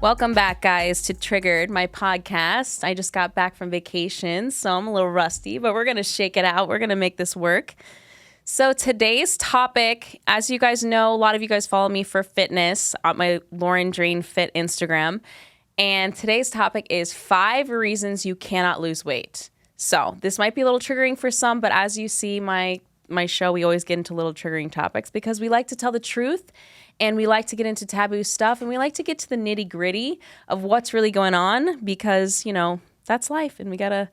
Welcome back, guys, to Triggered, my podcast. I just got back from vacation, so I'm a little rusty, but we're going to shake it out. We're going to make this work. So today's topic, as you guys know, a lot of you guys follow me for fitness on my Lauren Drain Fit Instagram. And today's topic is 5 reasons you cannot lose weight. So this might be a little triggering for some, but as you see my show, we always get into little triggering topics because we like to tell the truth. And we like to get into taboo stuff, and we like to get to the nitty gritty of what's really going on because, you know, that's life, and we gotta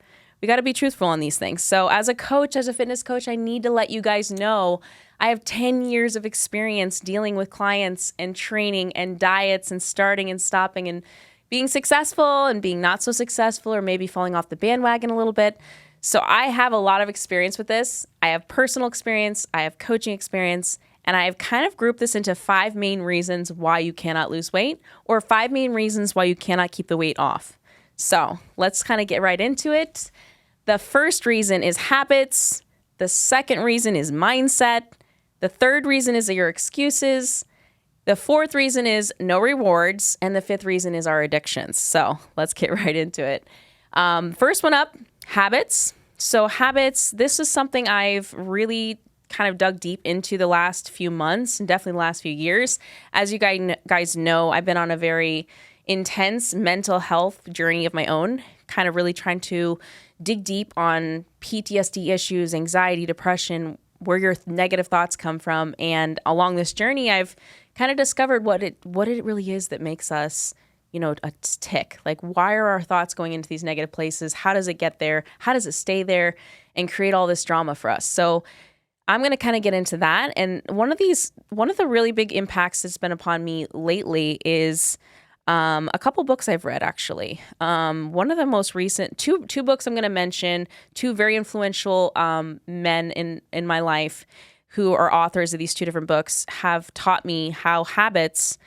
be truthful on these things. So as a coach, as a fitness coach, I need to let you guys know I have 10 years of experience dealing with clients and training and diets and starting and stopping and being successful and being not so successful or maybe falling off the bandwagon a little bit. So I have a lot of experience with this. I have personal experience, I have coaching experience, and I've kind of grouped this into 5 main reasons why you cannot lose weight or 5 main reasons why you cannot keep the weight off. So let's kind of get right into it. The first reason is habits. The second reason is mindset. The third reason is your excuses. The fourth reason is no rewards. And the fifth reason is our addictions. So let's get right into it. First one up, habits. So habits, this is something I've really kind of dug deep into the last few months and definitely the last few years. As you guys know, I've been on a very intense mental health journey of my own, kind of really trying to dig deep on PTSD issues, anxiety, depression, where your negative thoughts come from. And along this journey, I've kind of discovered what it really is that makes us, you know, a tick. Like, why are our thoughts going into these negative places? How does it get there? How does it stay there and create all this drama for us? So I'm going to kind of get into that. And one of the really big impacts that's been upon me lately is a couple books I've read, actually. One of the most recent, two books I'm going to mention, 2 very influential men in my life who are authors of these 2 different books have taught me how habits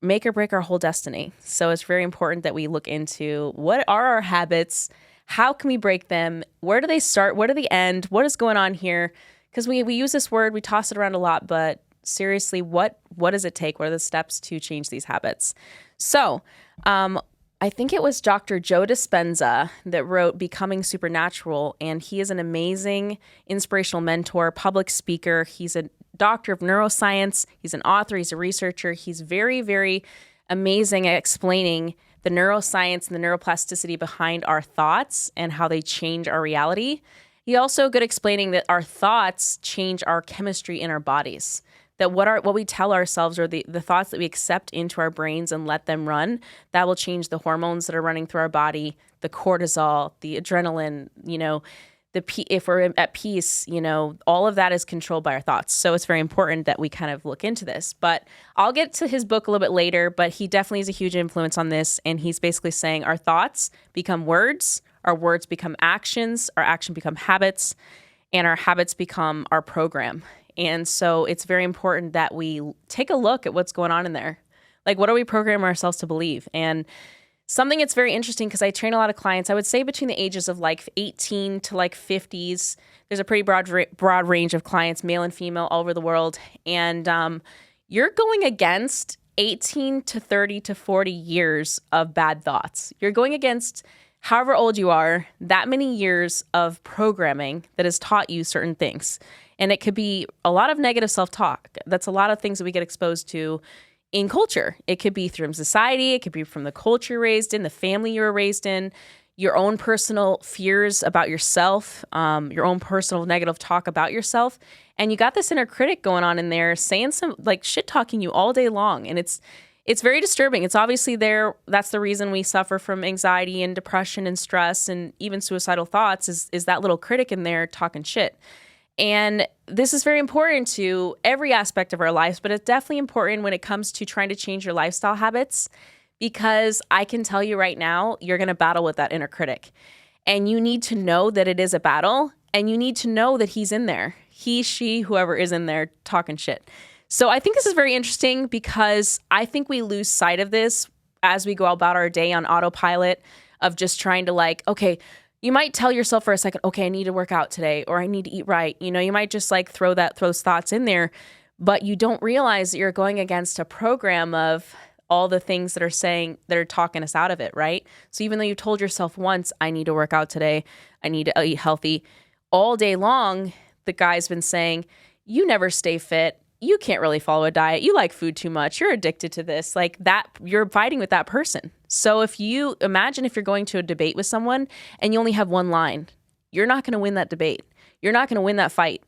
make or break our whole destiny. So it's very important that we look into what are our habits, how can we break them, where do they start, where do they end, what is going on here? Because we use this word, we toss it around a lot, but seriously, what does it take? What are the steps to change these habits? So I think it was Dr. Joda Spenza that wrote Becoming Supernatural, and he is an amazing inspirational mentor, public speaker. He's a doctor of neuroscience. He's an author. He's a researcher. He's very, very amazing at explaining the neuroscience and the neuroplasticity behind our thoughts and how they change our reality. He's also good explaining that our thoughts change our chemistry in our bodies. That what we tell ourselves or the thoughts that we accept into our brains and let them run, that will change the hormones that are running through our body, the cortisol, the adrenaline, you know, if we're at peace, you know, all of that is controlled by our thoughts. So it's very important that we kind of look into this. But I'll get to his book a little bit later, but he definitely is a huge influence on this. And he's basically saying our thoughts become words, our words become actions, our action become habits, and our habits become our program. And so it's very important that we take a look at what's going on in there. Like, what are we programming ourselves to believe? And something that's very interesting, because I train a lot of clients, I would say between the ages of like 18 to like 50s, there's a pretty broad range of clients, male and female, all over the world. And you're going against 18 to 30 to 40 years of bad thoughts. You're going against however old you are, that many years of programming that has taught you certain things. And it could be a lot of negative self-talk. That's a lot of things that we get exposed to in culture. It could be from society. It could be from the culture you're raised in, the family you were raised in, your own personal fears about yourself, your own personal negative talk about yourself. And you got this inner critic going on in there saying some like shit talking you all day long. And it's very disturbing. It's obviously there. That's the reason we suffer from anxiety and depression and stress and even suicidal thoughts is that little critic in there talking shit. And this is very important to every aspect of our lives, but it's definitely important when it comes to trying to change your lifestyle habits, because I can tell you right now, you're going to battle with that inner critic. And you need to know that it is a battle, and you need to know that he's in there. He, she, whoever is in there talking shit. So I think this is very interesting because I think we lose sight of this as we go about our day on autopilot of just trying to like, okay, you might tell yourself for a second, okay, I need to work out today, or I need to eat right. You know, you might just like throw those thoughts in there, but you don't realize that you're going against a program of all the things that are talking us out of it, right? So even though you told yourself once, I need to work out today, I need to eat healthy, all day long, the guy's been saying, you never stay fit. You can't really follow a diet. You like food too much. You're addicted to this. Like that, you're fighting with that person. So if you imagine if you're going to a debate with someone and you only have one line, you're not going to win that debate. You're not going to win that fight.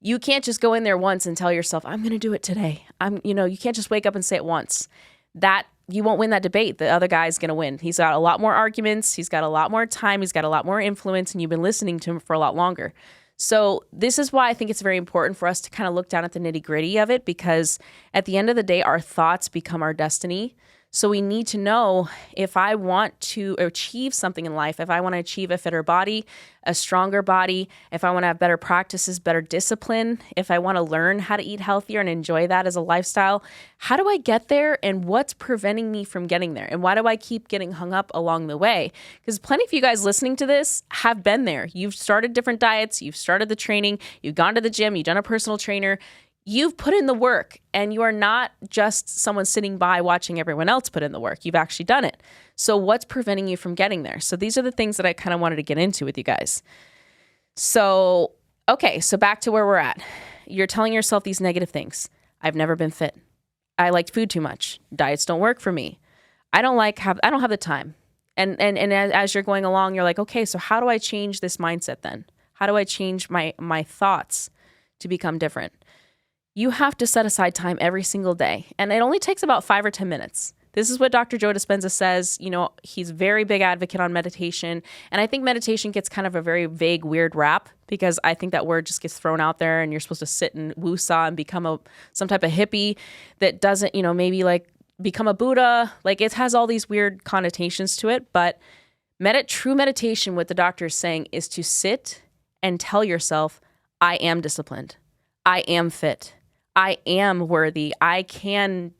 You can't just go in there once and tell yourself, I'm going to do it today. You can't just wake up and say it once. That you won't win that debate. The other guy's going to win. He's got a lot more arguments. He's got a lot more time. He's got a lot more influence, and you've been listening to him for a lot longer. So this is why I think it's very important for us to kind of look down at the nitty gritty of it, because at the end of the day, our thoughts become our destiny. So we need to know, if I want to achieve something in life, if I want to achieve a fitter body, a stronger body, if I want to have better practices, better discipline, if I want to learn how to eat healthier and enjoy that as a lifestyle, how do I get there, and what's preventing me from getting there? And why do I keep getting hung up along the way? Because plenty of you guys listening to this have been there. You've started different diets, you've started the training, you've gone to the gym, you've done a personal trainer. You've put in the work, and you are not just someone sitting by watching everyone else put in the work. You've actually done it. So what's preventing you from getting there? So these are the things that I kind of wanted to get into with you guys. So, okay, so back to where we're at. You're telling yourself these negative things. I've never been fit. I like food too much. Diets don't work for me. I don't have the time. And as you're going along, you're like, okay, so how do I change this mindset then? How do I change my thoughts to become different? You have to set aside time every single day. And it only takes about 5 or 10 minutes. This is what Dr. Joda Spenza says. You know, he's a very big advocate on meditation. And I think meditation gets kind of a very vague, weird rap, because I think that word just gets thrown out there and you're supposed to sit and woosah and become some type of hippie that doesn't, maybe like become a Buddha. Like it has all these weird connotations to it. But true meditation, what the doctor is saying, is to sit and tell yourself, I am disciplined. I am fit. I am worthy. I can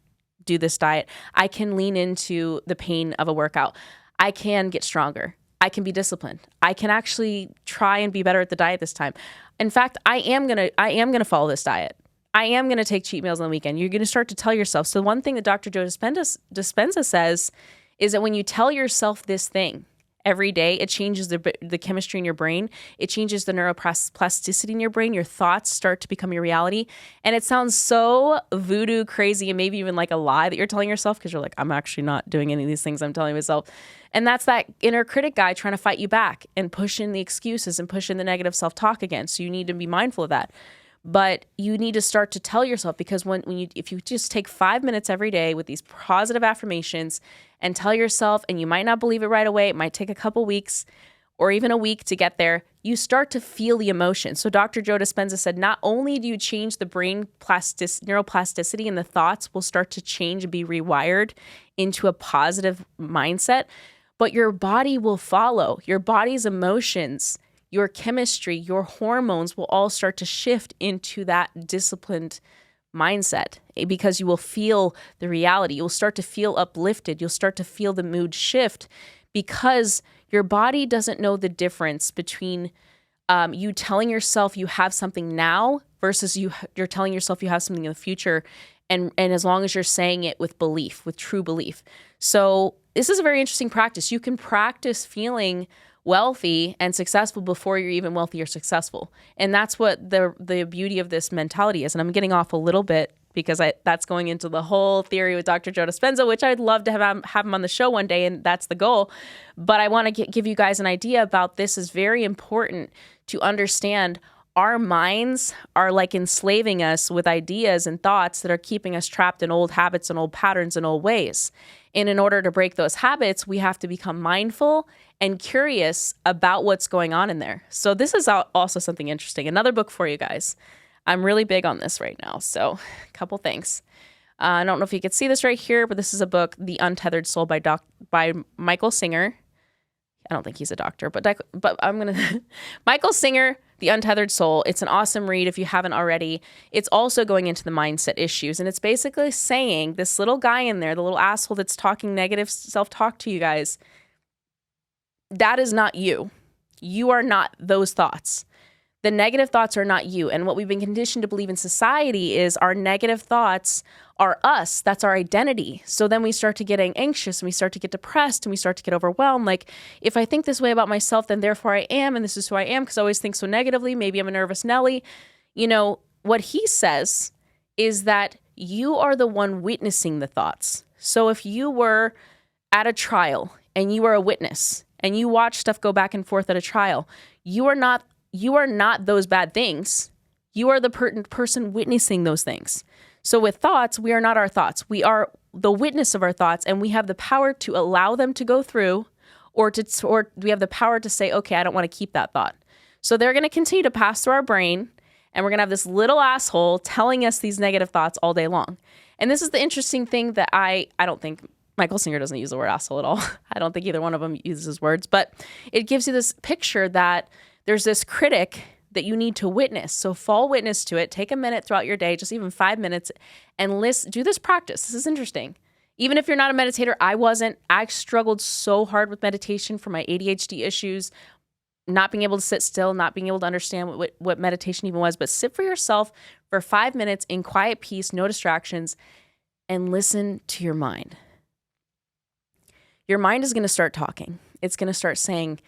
do this diet. I can lean into the pain of a workout. I can get stronger. I can be disciplined. I can actually try and be better at the diet this time. In fact, I am gonna follow this diet. I am gonna take cheat meals on the weekend. You're gonna start to tell yourself. So one thing that Dr. Joda Spenza says is that when you tell yourself this thing every day, it changes the chemistry in your brain. It changes the neuroplasticity in your brain. Your thoughts start to become your reality. And it sounds so voodoo crazy and maybe even like a lie that you're telling yourself, because you're like, I'm actually not doing any of these things I'm telling myself. And that's that inner critic guy trying to fight you back and push in the excuses and push in the negative self-talk again. So you need to be mindful of that. But you need to start to tell yourself, because if you just take 5 minutes every day with these positive affirmations and tell yourself, and you might not believe it right away, it might take a couple weeks or even a week to get there, you start to feel the emotion. So Dr. Joda Spenza said, not only do you change the brain neuroplasticity, and the thoughts will start to change and be rewired into a positive mindset, but your body will follow. Your body's emotions, your chemistry, your hormones will all start to shift into that disciplined mindset, because you will feel the reality. You'll start to feel uplifted. You'll start to feel the mood shift, because your body doesn't know the difference between you telling yourself you have something now versus you're telling yourself you have something in the future. And as long as you're saying it with belief, with true belief. So this is a very interesting practice. You can practice feeling wealthy and successful before you're even wealthy or successful. And that's what the beauty of this mentality is. And I'm getting off a little bit, because that's going into the whole theory with Dr. Joda Spenza, which I'd love to have him on the show one day, and that's the goal. But I want to give you guys an idea about this. Is very important to understand. Our minds are like enslaving us with ideas and thoughts that are keeping us trapped in old habits and old patterns and old ways. And in order to break those habits, we have to become mindful and curious about what's going on in there. So this is also something interesting. Another book for you guys. I'm really big on this right now. So a couple things. I don't know if you can see this right here, but this is a book, The Untethered Soul by Michael Singer. I don't think he's a doctor, but I'm going to, Michael Singer, The Untethered Soul. It's an awesome read if you haven't already. It's also going into the mindset issues. And it's basically saying this little guy in there, the little asshole that's talking negative self-talk to you guys, that is not you. You are not those thoughts. The negative thoughts are not you. And what we've been conditioned to believe in society is our negative thoughts are us. That's our identity. So then we start to get anxious and we start to get depressed and we start to get overwhelmed. Like, if I think this way about myself, then therefore I am, and this is who I am because I always think so negatively. Maybe I'm a nervous Nelly. You know, what he says is that you are the one witnessing the thoughts. So if you were at a trial and you are a witness and you watch stuff go back and forth at a trial, you are not those bad things. You are the person witnessing those things. So with thoughts, we are not our thoughts. We are the witness of our thoughts, and we have the power to allow them to go through, or we have the power to say, okay, I don't want to keep that thought. So they're going to continue to pass through our brain, and we're going to have this little asshole telling us these negative thoughts all day long. And this is the interesting thing that I don't think Michael Singer doesn't use the word asshole at all. I don't think either one of them uses words, but it gives you this picture that there's this critic that you need to witness. So fall witness to it. Take a minute throughout your day, just even 5 minutes, and do this practice. This is interesting. Even if you're not a meditator, I wasn't. I struggled so hard with meditation for my ADHD issues, not being able to sit still, not being able to understand what meditation even was. But sit for yourself for 5 minutes in quiet peace, no distractions, and listen to your mind. Your mind is going to start talking. It's going to start saying,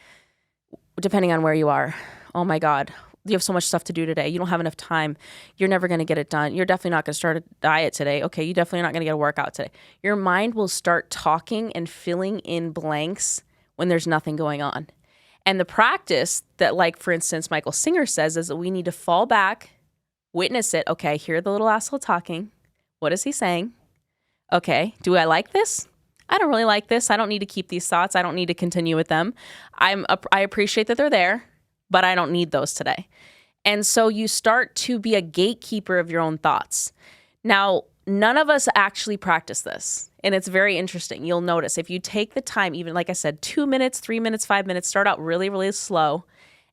depending on where you are, oh my God, you have so much stuff to do today. You don't have enough time. You're never going to get it done. You're definitely not going to start a diet today. Okay, you definitely not going to get a workout today. Your mind will start talking and filling in blanks when there's nothing going on. And the practice that, like, for instance, Michael Singer says is that we need to fall back, witness it. Okay, hear the little asshole talking. What is he saying? Okay, do I like this? I don't really like this. I don't need to keep these thoughts. I don't need to continue with them. I appreciate that they're there, but I don't need those today. And so you start to be a gatekeeper of your own thoughts. Now, none of us actually practice this. And it's very interesting. You'll notice if you take the time, even like I said, 2 minutes, 3 minutes, 5 minutes, start out really, really slow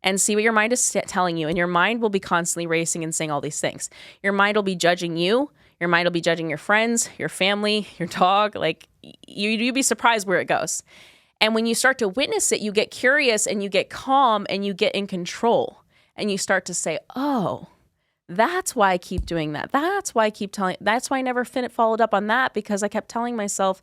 and see what your mind is telling you. And your mind will be constantly racing and saying all these things. Your mind will be judging you. Your mind will be judging your friends, your family, your dog. Like, you'd be surprised where it goes. And when you start to witness it, you get curious and you get calm and you get in control. And you start to say, oh, that's why I keep doing that. That's why I never followed up on that, because I kept telling myself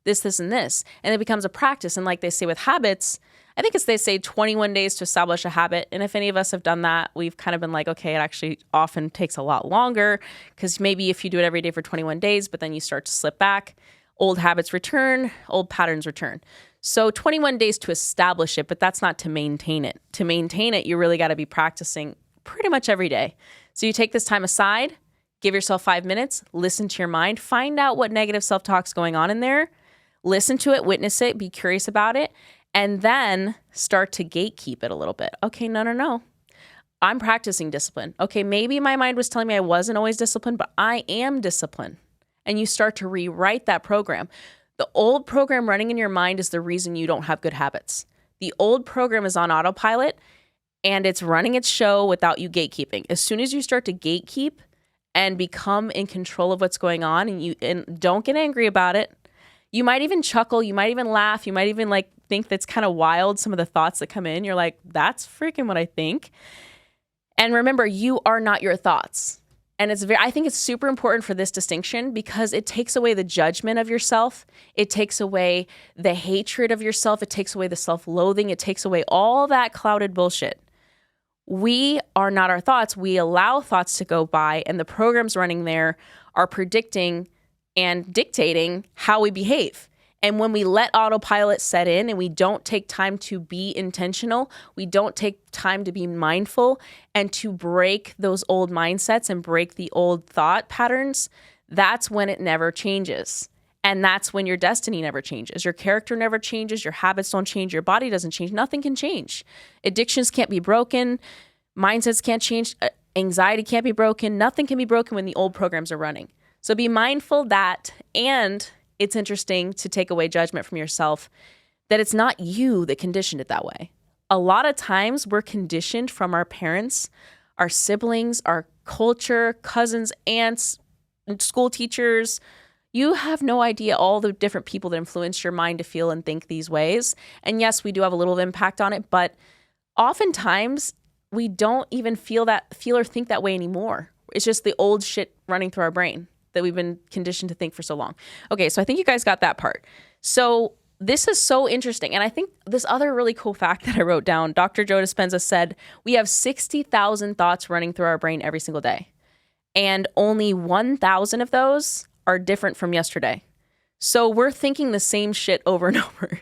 this, and this. And it becomes a practice. And like they say with habits, I think they say 21 days to establish a habit. And if any of us have done that, we've kind of been like, okay, it actually often takes a lot longer, because maybe if you do it every day for 21 days, but then you start to slip back, old habits return, old patterns return. So 21 days to establish it, but that's not to maintain it. To maintain it, you really got to be practicing pretty much every day. So you take this time aside, give yourself 5 minutes, listen to your mind, find out what negative self-talk's going on in there, listen to it, witness it, be curious about it, and then start to gatekeep it a little bit. Okay, no. I'm practicing discipline. Okay, maybe my mind was telling me I wasn't always disciplined, but I am disciplined. And you start to rewrite that program. The old program running in your mind is the reason you don't have good habits. The old program is on autopilot and it's running its show without you gatekeeping. As soon as you start to gatekeep and become in control of what's going on, and don't get angry about it, you might even chuckle, you might even laugh, you might even like think that's kind of wild, some of the thoughts that come in. You're like, that's freaking what I think. And remember, you are not your thoughts. And I think it's super important for this distinction, because it takes away the judgment of yourself. It takes away the hatred of yourself. It takes away the self-loathing. It takes away all that clouded bullshit. We are not our thoughts. We allow thoughts to go by, and the programs running there are predicting and dictating how we behave. And when we let autopilot set in and we don't take time to be intentional, we don't take time to be mindful and to break those old mindsets and break the old thought patterns, that's when it never changes. And that's when your destiny never changes. Your character never changes. Your habits don't change. Your body doesn't change. Nothing can change. Addictions can't be broken. Mindsets can't change. Anxiety can't be broken. Nothing can be broken when the old programs are running. So be mindful that, and it's interesting to take away judgment from yourself, that it's not you that conditioned it that way. A lot of times we're conditioned from our parents, our siblings, our culture, cousins, aunts, school teachers. You have no idea all the different people that influence your mind to feel and think these ways. And yes, we do have a little impact on it, but oftentimes we don't even feel or think that way anymore. It's just the old shit running through our brain that we've been conditioned to think for so long. Okay, so I think you guys got that part. So this is so interesting. And I think this other really cool fact that I wrote down, Dr. Joda Spenza said, we have 60,000 thoughts running through our brain every single day. And only 1,000 of those are different from yesterday. So we're thinking the same shit over and over.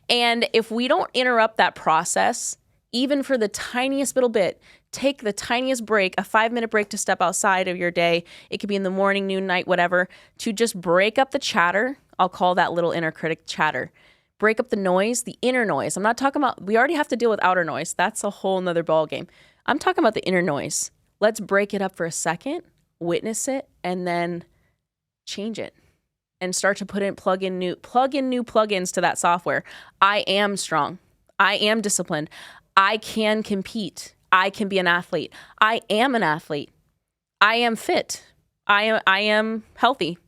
And if we don't interrupt that process, even for the tiniest little bit, take the tiniest break, a 5-minute break to step outside of your day. It could be in the morning, noon, night, whatever, to just break up the chatter. I'll call that little inner critic chatter. Break up the noise, the inner noise. I'm not talking about, we already have to deal with outer noise. That's a whole nother ballgame. I'm talking about the inner noise. Let's break it up for a second, witness it, and then change it and start to plug in new plugins to that software. I am strong. I am disciplined. I can compete. I can be an athlete. I am an athlete. I am fit. I am healthy.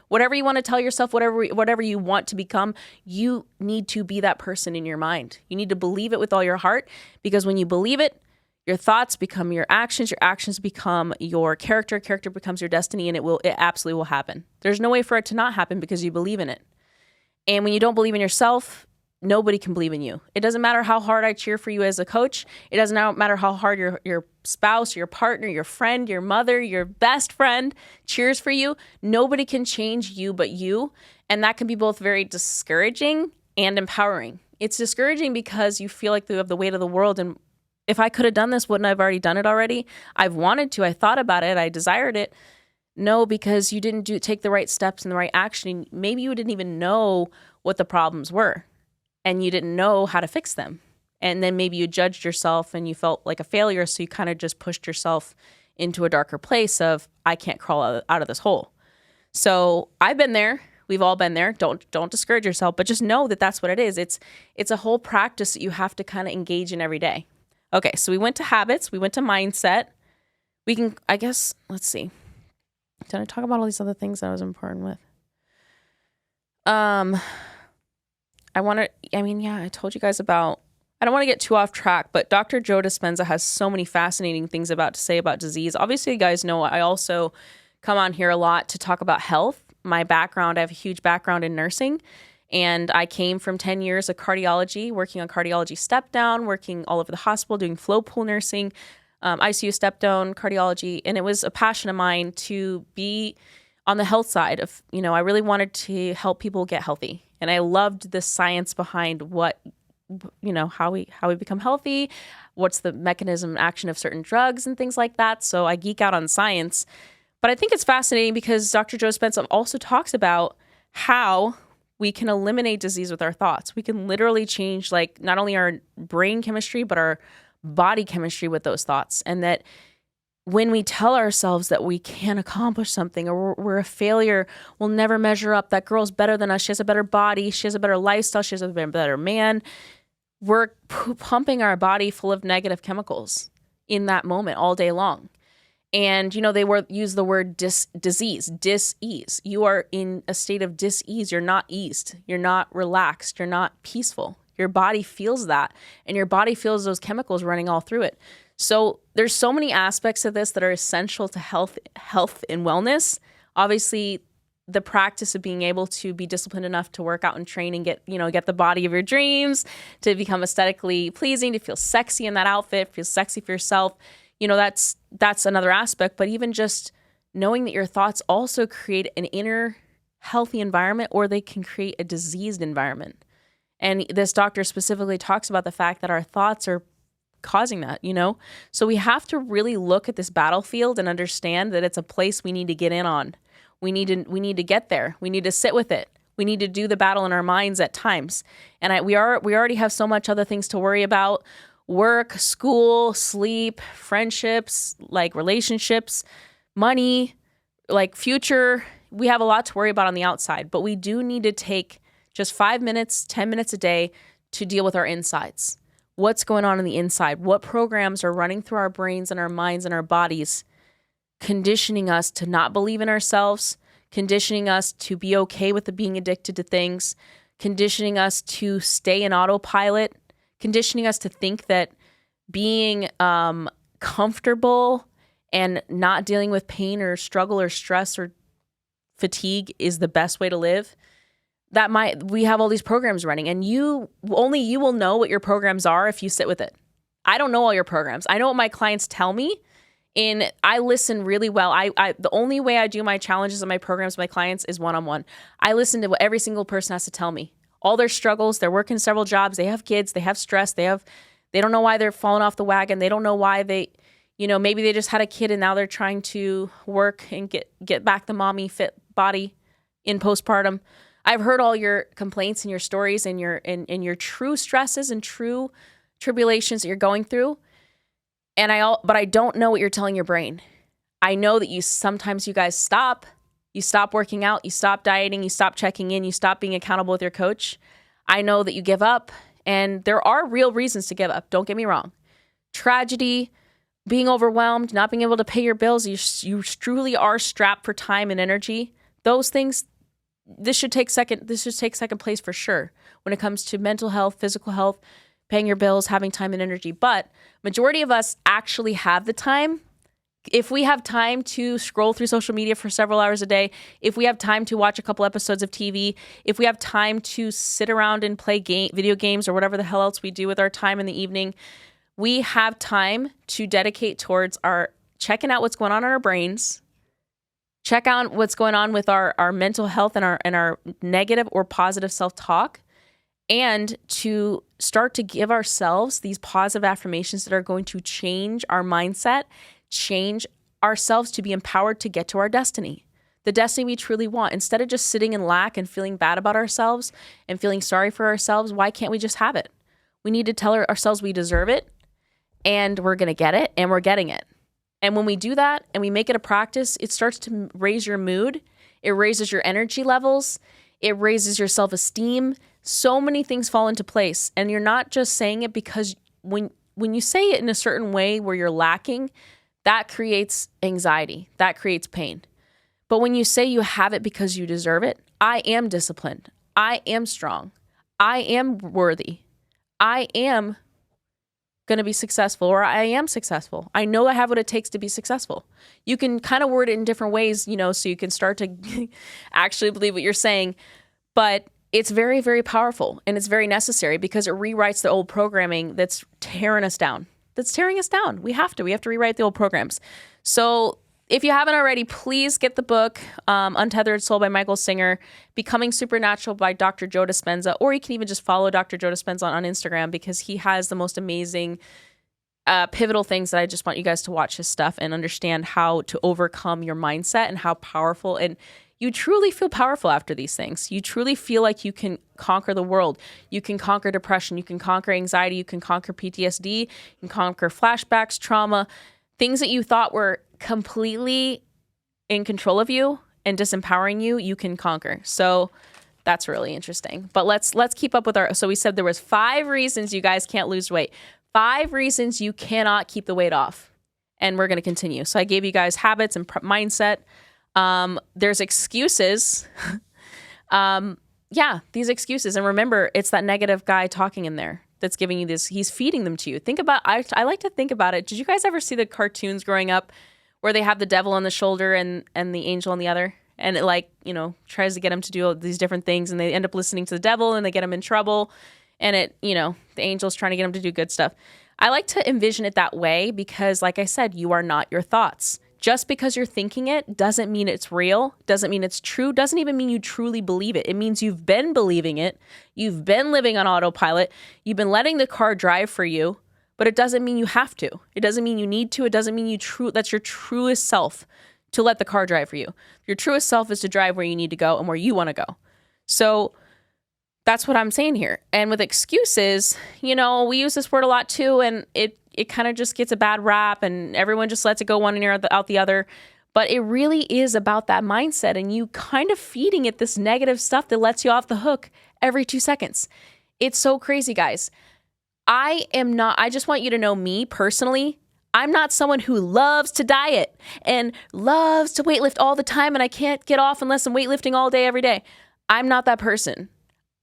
Whatever you want to tell yourself, whatever you want to become, you need to be that person in your mind. You need to believe it with all your heart, because when you believe it, your thoughts become your actions become your character becomes your destiny, and it absolutely will happen. There's no way for it to not happen because you believe in it. And when you don't believe in yourself, nobody can believe in you. It doesn't matter how hard I cheer for you as a coach. It doesn't matter how hard your spouse, your partner, your friend, your mother, your best friend cheers for you. Nobody can change you but you. And that can be both very discouraging and empowering. It's discouraging because you feel like you have the weight of the world. And if I could have done this, wouldn't I have already done it already? I've wanted to. I thought about it. I desired it. No, because you didn't take the right steps and the right action. Maybe you didn't even know what the problems were, and you didn't know how to fix them. And then maybe you judged yourself and you felt like a failure, so you kind of just pushed yourself into a darker place of, I can't crawl out of this hole. So I've been there. We've all been there. Don't discourage yourself, but just know that that's what it is. It's a whole practice that you have to kind of engage in every day. Okay, so we went to habits. We went to mindset. We can, I guess, let's see. Did I talk about all these other things that I was important with? I told you guys about, I don't want to get too off track, but Dr. Joda Spenza has so many fascinating things to say about disease. Obviously, you guys know I also come on here a lot to talk about health. My background, I have a huge background in nursing, and I came from 10 years of cardiology, working on cardiology step down, working all over the hospital, doing flow pool nursing, ICU step down cardiology. And it was a passion of mine to be on the health side of, I really wanted to help people get healthy. And I loved the science behind what, how we become healthy, what's the mechanism and action of certain drugs and things like that. So I geek out on science. But I think it's fascinating because Dr. Joda Spenza also talks about how we can eliminate disease with our thoughts. We can literally change not only our brain chemistry, but our body chemistry with those thoughts. And that when we tell ourselves that we can't accomplish something, or we're a failure, we'll never measure up, that girl's better than us, she has a better body, she has a better lifestyle, she has a better man, we're pumping our body full of negative chemicals in that moment all day long. And, they use the word dis-ease. You are in a state of dis-ease. You're not eased. You're not relaxed. You're not peaceful. Your body feels that, and your body feels those chemicals running all through it. So there's so many aspects of this that are essential to health and wellness. Obviously, the practice of being able to be disciplined enough to work out and train and get the body of your dreams, to become aesthetically pleasing, to feel sexy in that outfit, feel sexy for yourself. That's another aspect. But even just knowing that your thoughts also create an inner healthy environment, or they can create a diseased environment. And this doctor specifically talks about the fact that our thoughts are causing that, So we have to really look at this battlefield and understand that it's a place we need to get in on. We need to get there. We need to sit with it. We need to do the battle in our minds at times. And we already have so much other things to worry about: work, school, sleep, friendships, relationships, money, future. We have a lot to worry about on the outside, but we do need to take Just 5 minutes, 10 minutes a day to deal with our insides. What's going on the inside? What programs are running through our brains and our minds and our bodies, conditioning us to not believe in ourselves, conditioning us to be okay with the being addicted to things, conditioning us to stay in autopilot, conditioning us to think that being comfortable and not dealing with pain or struggle or stress or fatigue is the best way to live. We have all these programs running, and only you will know what your programs are if you sit with it. I don't know all your programs. I know what my clients tell me, and I listen really well. The only way I do my challenges and my programs with my clients is one-on-one. I listen to what every single person has to tell me. All their struggles, they're working several jobs, they have kids, they have stress, they don't know why they're falling off the wagon, they don't know why maybe they just had a kid and now they're trying to work and get back the mommy fit body in postpartum. I've heard all your complaints and your stories and your true stresses and true tribulations that you're going through. But I don't know what you're telling your brain. I know that sometimes you guys stop. You stop working out, you stop dieting, you stop checking in, you stop being accountable with your coach. I know that you give up, and there are real reasons to give up. Don't get me wrong. Tragedy, being overwhelmed, not being able to pay your bills, you truly are strapped for time and energy. Those things, this should take second place for sure when it comes to mental health, physical health, paying your bills, having time and energy. But majority of us actually have the time. If we have time to scroll through social media for several hours a day, if we have time to watch a couple episodes of TV, if we have time to sit around and play video games or whatever the hell else we do with our time in the evening, we have time to dedicate towards checking out what's going on in our brains, check out what's going on with our mental health and our negative or positive self-talk, and to start to give ourselves these positive affirmations that are going to change our mindset, change ourselves to be empowered to get to our destiny, the destiny we truly want. Instead of just sitting in lack and feeling bad about ourselves and feeling sorry for ourselves, why can't we just have it? We need to tell ourselves we deserve it, and we're going to get it, and we're getting it. And when we do that and we make it a practice, it starts to raise your mood. It raises your energy levels. It raises your self-esteem. So many things fall into place. And you're not just saying it because when you say it in a certain way where you're lacking, that creates anxiety. That creates pain. But when you say you have it because you deserve it, I am disciplined. I am strong. I am worthy. I am going to be successful, or I am successful. I know I have what it takes to be successful. You can kind of word it in different ways, so you can start to actually believe what you're saying. But it's very, very powerful, and it's very necessary because it rewrites the old programming that's tearing us down. We have to rewrite the old programs. So if you haven't already, please get the book, Untethered Soul by Michael Singer, Becoming Supernatural by Dr. Joda Spenza, or you can even just follow Dr. Joda Spenza on Instagram because he has the most amazing, pivotal things that I just want you guys to watch his stuff and understand how to overcome your mindset and how powerful, and you truly feel powerful after these things. You truly feel like you can conquer the world. You can conquer depression. You can conquer anxiety. You can conquer PTSD. You can conquer flashbacks, trauma, things that you thought were completely in control of you and disempowering you, you can conquer. So that's really interesting. But let's keep up with so we said there was 5 reasons you guys can't lose weight. 5 reasons you cannot keep the weight off. And we're going to continue. So I gave you guys habits and mindset. There's excuses. These excuses. And remember, it's that negative guy talking in there that's giving you this. He's feeding them to you. I like to think about it. Did you guys ever see the cartoons growing up where they have the devil on the shoulder and the angel on the other? And it tries to get them to do all these different things, and they end up listening to the devil and they get them in trouble. And the angel's trying to get them to do good stuff. I like to envision it that way because, like I said, you are not your thoughts. Just because you're thinking it doesn't mean it's real, doesn't mean it's true, doesn't even mean you truly believe it. It means you've been believing it. You've been living on autopilot. You've been letting the car drive for you, but it doesn't mean you have to. It doesn't mean you need to. It doesn't mean that's your truest self to let the car drive for you. Your truest self is to drive where you need to go and where you want to go. So that's what I'm saying here. And with excuses, we use this word a lot too, and it kind of just gets a bad rap and everyone just lets it go one ear out the other. But it really is about that mindset and you kind of feeding it this negative stuff that lets you off the hook every 2 seconds. It's so crazy, guys. I just want you to know me personally. I'm not someone who loves to diet and loves to weightlift all the time and I can't get off unless I'm weightlifting all day, every day. I'm not that person.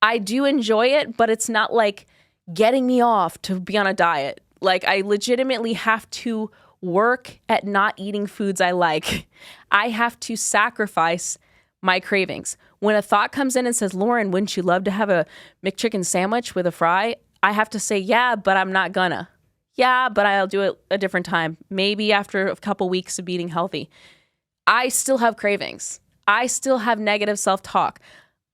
I do enjoy it, but it's not like getting me off to be on a diet. Like I legitimately have to work at not eating foods I like. I have to sacrifice my cravings. When a thought comes in and says, Lauren, wouldn't you love to have a McChicken sandwich with a fry? I have to say, yeah, but I'm not gonna. Yeah, but I'll do it a different time. Maybe after a couple weeks of eating healthy. I still have cravings. I still have negative self-talk.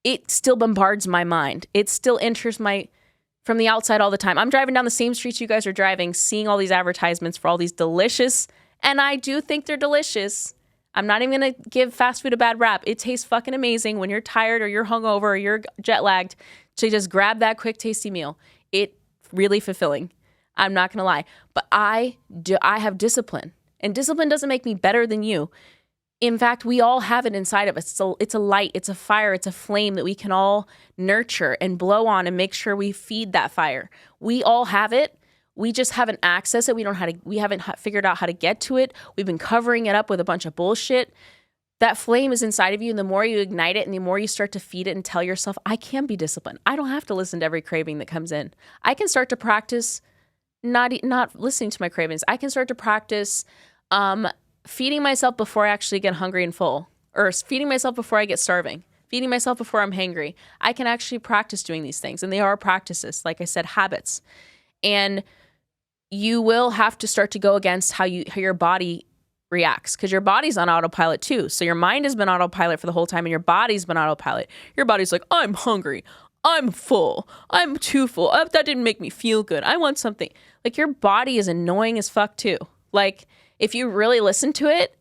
It still bombards my mind. It still enters from the outside all the time. I'm driving down the same streets you guys are driving, seeing all these advertisements for all these delicious, and I do think they're delicious. I'm not even going to give fast food a bad rap. It tastes fucking amazing when you're tired or you're hungover or you're jet lagged to just grab that quick, tasty meal. It's really fulfilling. I'm not going to lie. But I have discipline, and discipline doesn't make me better than you. In fact, we all have it inside of us. So it's a light, it's a fire, it's a flame that we can all nurture and blow on and make sure we feed that fire. We all have it. We just haven't accessed it. We haven't figured out how to get to it. We've been covering it up with a bunch of bullshit. That flame is inside of you, and the more you ignite it and the more you start to feed it and tell yourself, I can be disciplined. I don't have to listen to every craving that comes in. I can start to practice not listening to my cravings. I can start to practice feeding myself before I actually get hungry and full, or feeding myself before I get starving, feeding myself before I'm hangry. I can actually practice doing these things, and they are practices, like I said, habits. And you will have to start to go against how your body reacts, because your body's on autopilot too. So your mind has been autopilot for the whole time, and your body's been autopilot. Your body's like, I'm hungry, I'm full, I'm too full. Oh, that didn't make me feel good. I want something. Like, your body is annoying as fuck too. Like, if you really listen to it,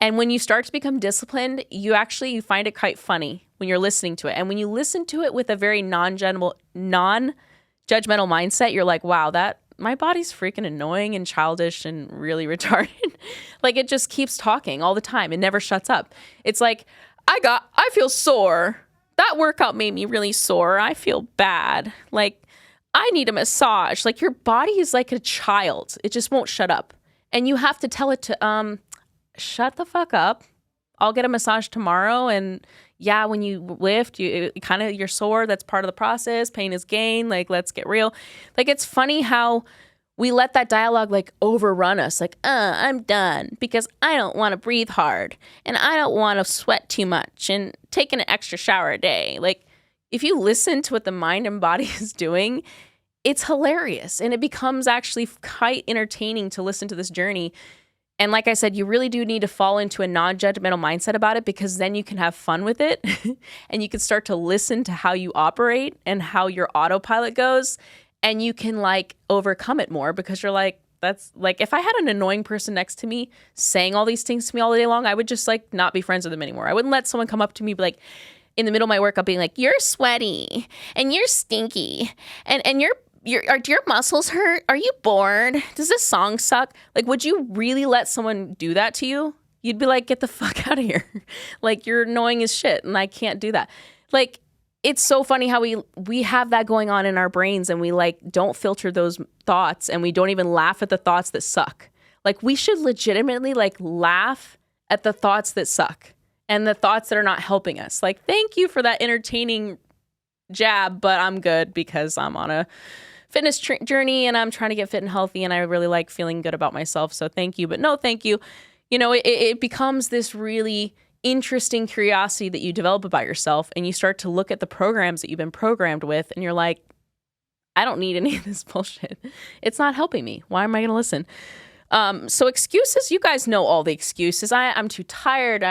and when you start to become disciplined, you find it quite funny when you're listening to it. And when you listen to it with a very non-judgmental mindset, you're like, wow, my body's freaking annoying and childish and really retarded. Like, it just keeps talking all the time. It never shuts up. It's like, I feel sore. That workout made me really sore. I feel bad. Like, I need a massage. Like, your body is like a child. It just won't shut up. And you have to tell it to, shut the fuck up. I'll get a massage tomorrow. And yeah, when you lift, you're sore. That's part of the process. Pain is gain. Like, let's get real. Like, it's funny how we let that dialogue like overrun us. Like, I'm done because I don't want to breathe hard and I don't want to sweat too much and taking an extra shower a day. Like, if you listen to what the mind and body is doing, it's hilarious, and it becomes actually quite entertaining to listen to this journey. And like I said, you really do need to fall into a non-judgmental mindset about it, because then you can have fun with it and you can start to listen to how you operate and how your autopilot goes, and you can like overcome it more, because you're like, that's like, if I had an annoying person next to me saying all these things to me all day long, I would just like not be friends with them anymore. I wouldn't let someone come up to me be like, in the middle of my workout being like, you're sweaty and you're stinky and do your muscles hurt? Are you bored? Does this song suck? Like, would you really let someone do that to you? You'd be like, get the fuck out of here. Like, you're annoying as shit and I can't do that. Like, it's so funny how we have that going on in our brains, and we like don't filter those thoughts, and we don't even laugh at the thoughts that suck. Like, we should legitimately like laugh at the thoughts that suck and the thoughts that are not helping us. Like, thank you for that entertaining jab, but I'm good because I'm on a fitness journey and I'm trying to get fit and healthy, and I really like feeling good about myself. So thank you, but no thank you. You know, it becomes this really interesting curiosity that you develop about yourself, and you start to look at the programs that you've been programmed with, and you're like, I don't need any of this bullshit. It's not helping me. Why am I going to listen? So excuses, you guys know all the excuses. I'm too tired.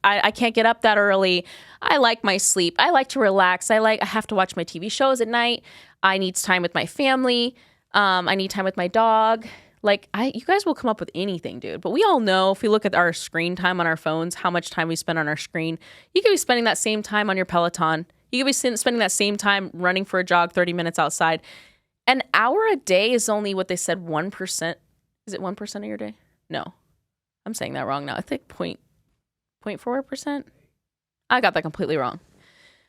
I can't get up that early. I like my sleep. I like to relax. I have to watch my TV shows at night. I need time with my family. I need time with my dog. Like, you guys will come up with anything, dude. But we all know, if we look at our screen time on our phones, how much time we spend on our screen. You could be spending that same time on your Peloton. You could be spending that same time running for a jog 30 minutes outside. An hour a day is only what they said 1%. Is it 1% of your day? No. I'm saying that wrong now. I think 0.4%. I got that completely wrong.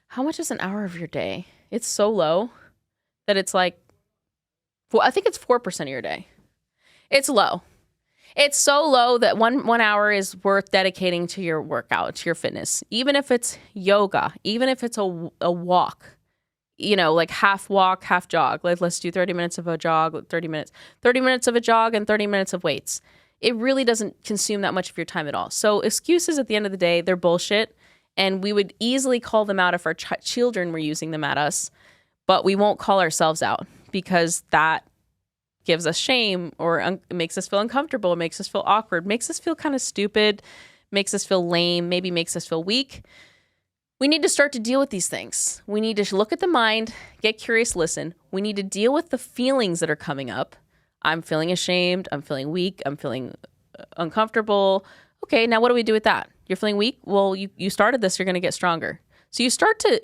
How much is an hour of your day? It's so low that it's like, well, I think it's 4% of your day. It's low. It's so low that one hour is worth dedicating to your workout, to your fitness. Even if it's yoga, even if it's a walk, like half walk, half jog. Let's do 30 minutes of a jog, 30 minutes of a jog and 30 minutes of weights. It really doesn't consume that much of your time at all. So excuses at the end of the day, they're bullshit. And we would easily call them out if our children were using them at us, but we won't call ourselves out because that gives us shame or makes us feel uncomfortable, makes us feel awkward, makes us feel kind of stupid, makes us feel lame, maybe makes us feel weak. We need to start to deal with these things. We need to look at the mind, get curious, listen. We need to deal with the feelings that are coming up. I'm feeling ashamed. I'm feeling weak. I'm feeling uncomfortable. Okay, now what do we do with that? You're feeling weak? Well, you started this, you're going to get stronger. So you start to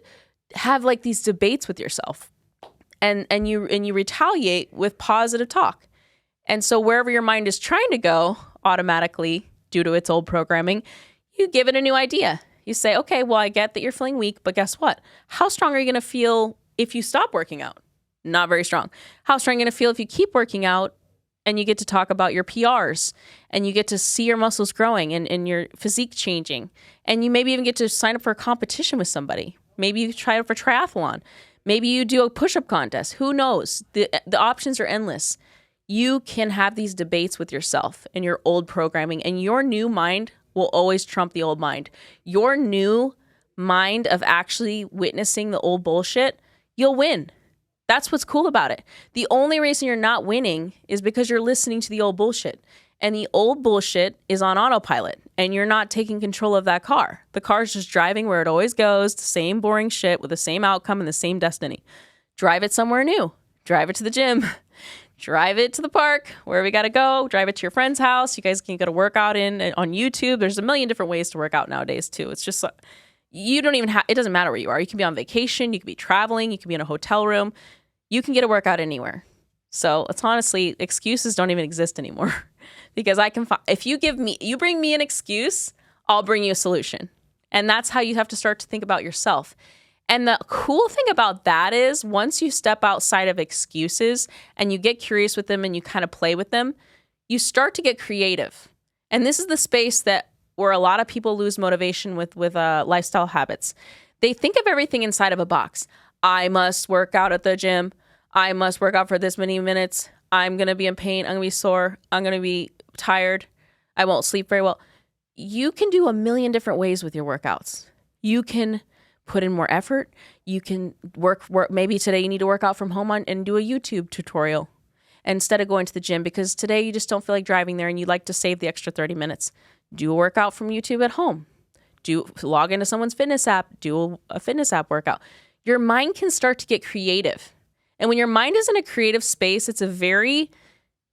have like these debates with yourself and you retaliate with positive talk. And so wherever your mind is trying to go automatically due to its old programming, you give it a new idea. You say, okay, well, I get that you're feeling weak, but guess what? How strong are you going to feel if you stop working out? Not very strong. How strong are you going to feel if you keep working out and you get to talk about your PRs and you get to see your muscles growing and your physique changing? And you maybe even get to sign up for a competition with somebody. Maybe you try out for triathlon. Maybe you do a push-up contest. Who knows? The options are endless. You can have these debates with yourself and your old programming, and your new mind will always trump the old mind. Your new mind of actually witnessing the old bullshit, you'll win. That's what's cool about it. The only reason you're not winning is because you're listening to the old bullshit. And the old bullshit is on autopilot, and you're not taking control of that car. The car's just driving where it always goes, the same boring shit with the same outcome and the same destiny. Drive it somewhere new. Drive it to the gym. Drive it to the park, where we got to go. Drive it to your friend's house. You guys can go to work out on YouTube. There's a million different ways to work out nowadays, too. It's just, you don't even have, it doesn't matter where you are. You can be on vacation. You can be traveling. You can be in a hotel room. You can get a workout anywhere. So it's honestly, excuses don't even exist anymore. Because if you bring me an excuse, I'll bring you a solution. And that's how you have to start to think about yourself. And the cool thing about that is once you step outside of excuses and you get curious with them and you kind of play with them, you start to get creative. And this is the space where a lot of people lose motivation with lifestyle habits. They think of everything inside of a box. I must work out at the gym. I must work out for this many minutes. I'm going to be in pain. I'm going to be sore. I'm going to be tired. I won't sleep very well. You can do a million different ways with your workouts. You can put in more effort. You can work. Maybe today you need to work out from home and do a YouTube tutorial instead of going to the gym because today you just don't feel like driving there and you like to save the extra 30 minutes. Do a workout from YouTube at home. Log into someone's fitness app. Do a fitness app workout. Your mind can start to get creative. And when your mind is in a creative space, it's a very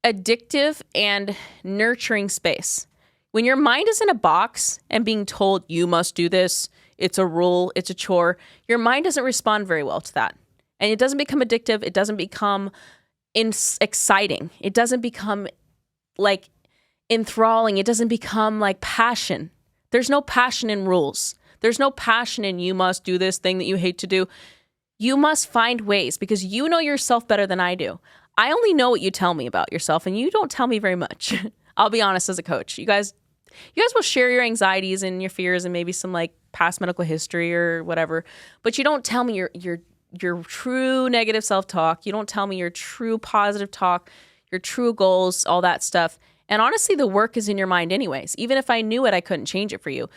addictive and nurturing space. When your mind is in a box and being told you must do this, it's a rule, it's a chore, your mind doesn't respond very well to that. And it doesn't become addictive. It doesn't become exciting. It doesn't become like enthralling. It doesn't become like passion. There's no passion in rules. There's no passion in you must do this thing that you hate to do. You must find ways because you know yourself better than I do. I only know what you tell me about yourself, and you don't tell me very much. I'll be honest as a coach. You guys will share your anxieties and your fears and maybe some like past medical history or whatever, but you don't tell me your true negative self-talk. You don't tell me your true positive talk, your true goals, all that stuff. And honestly, the work is in your mind anyways. Even if I knew it, I couldn't change it for you.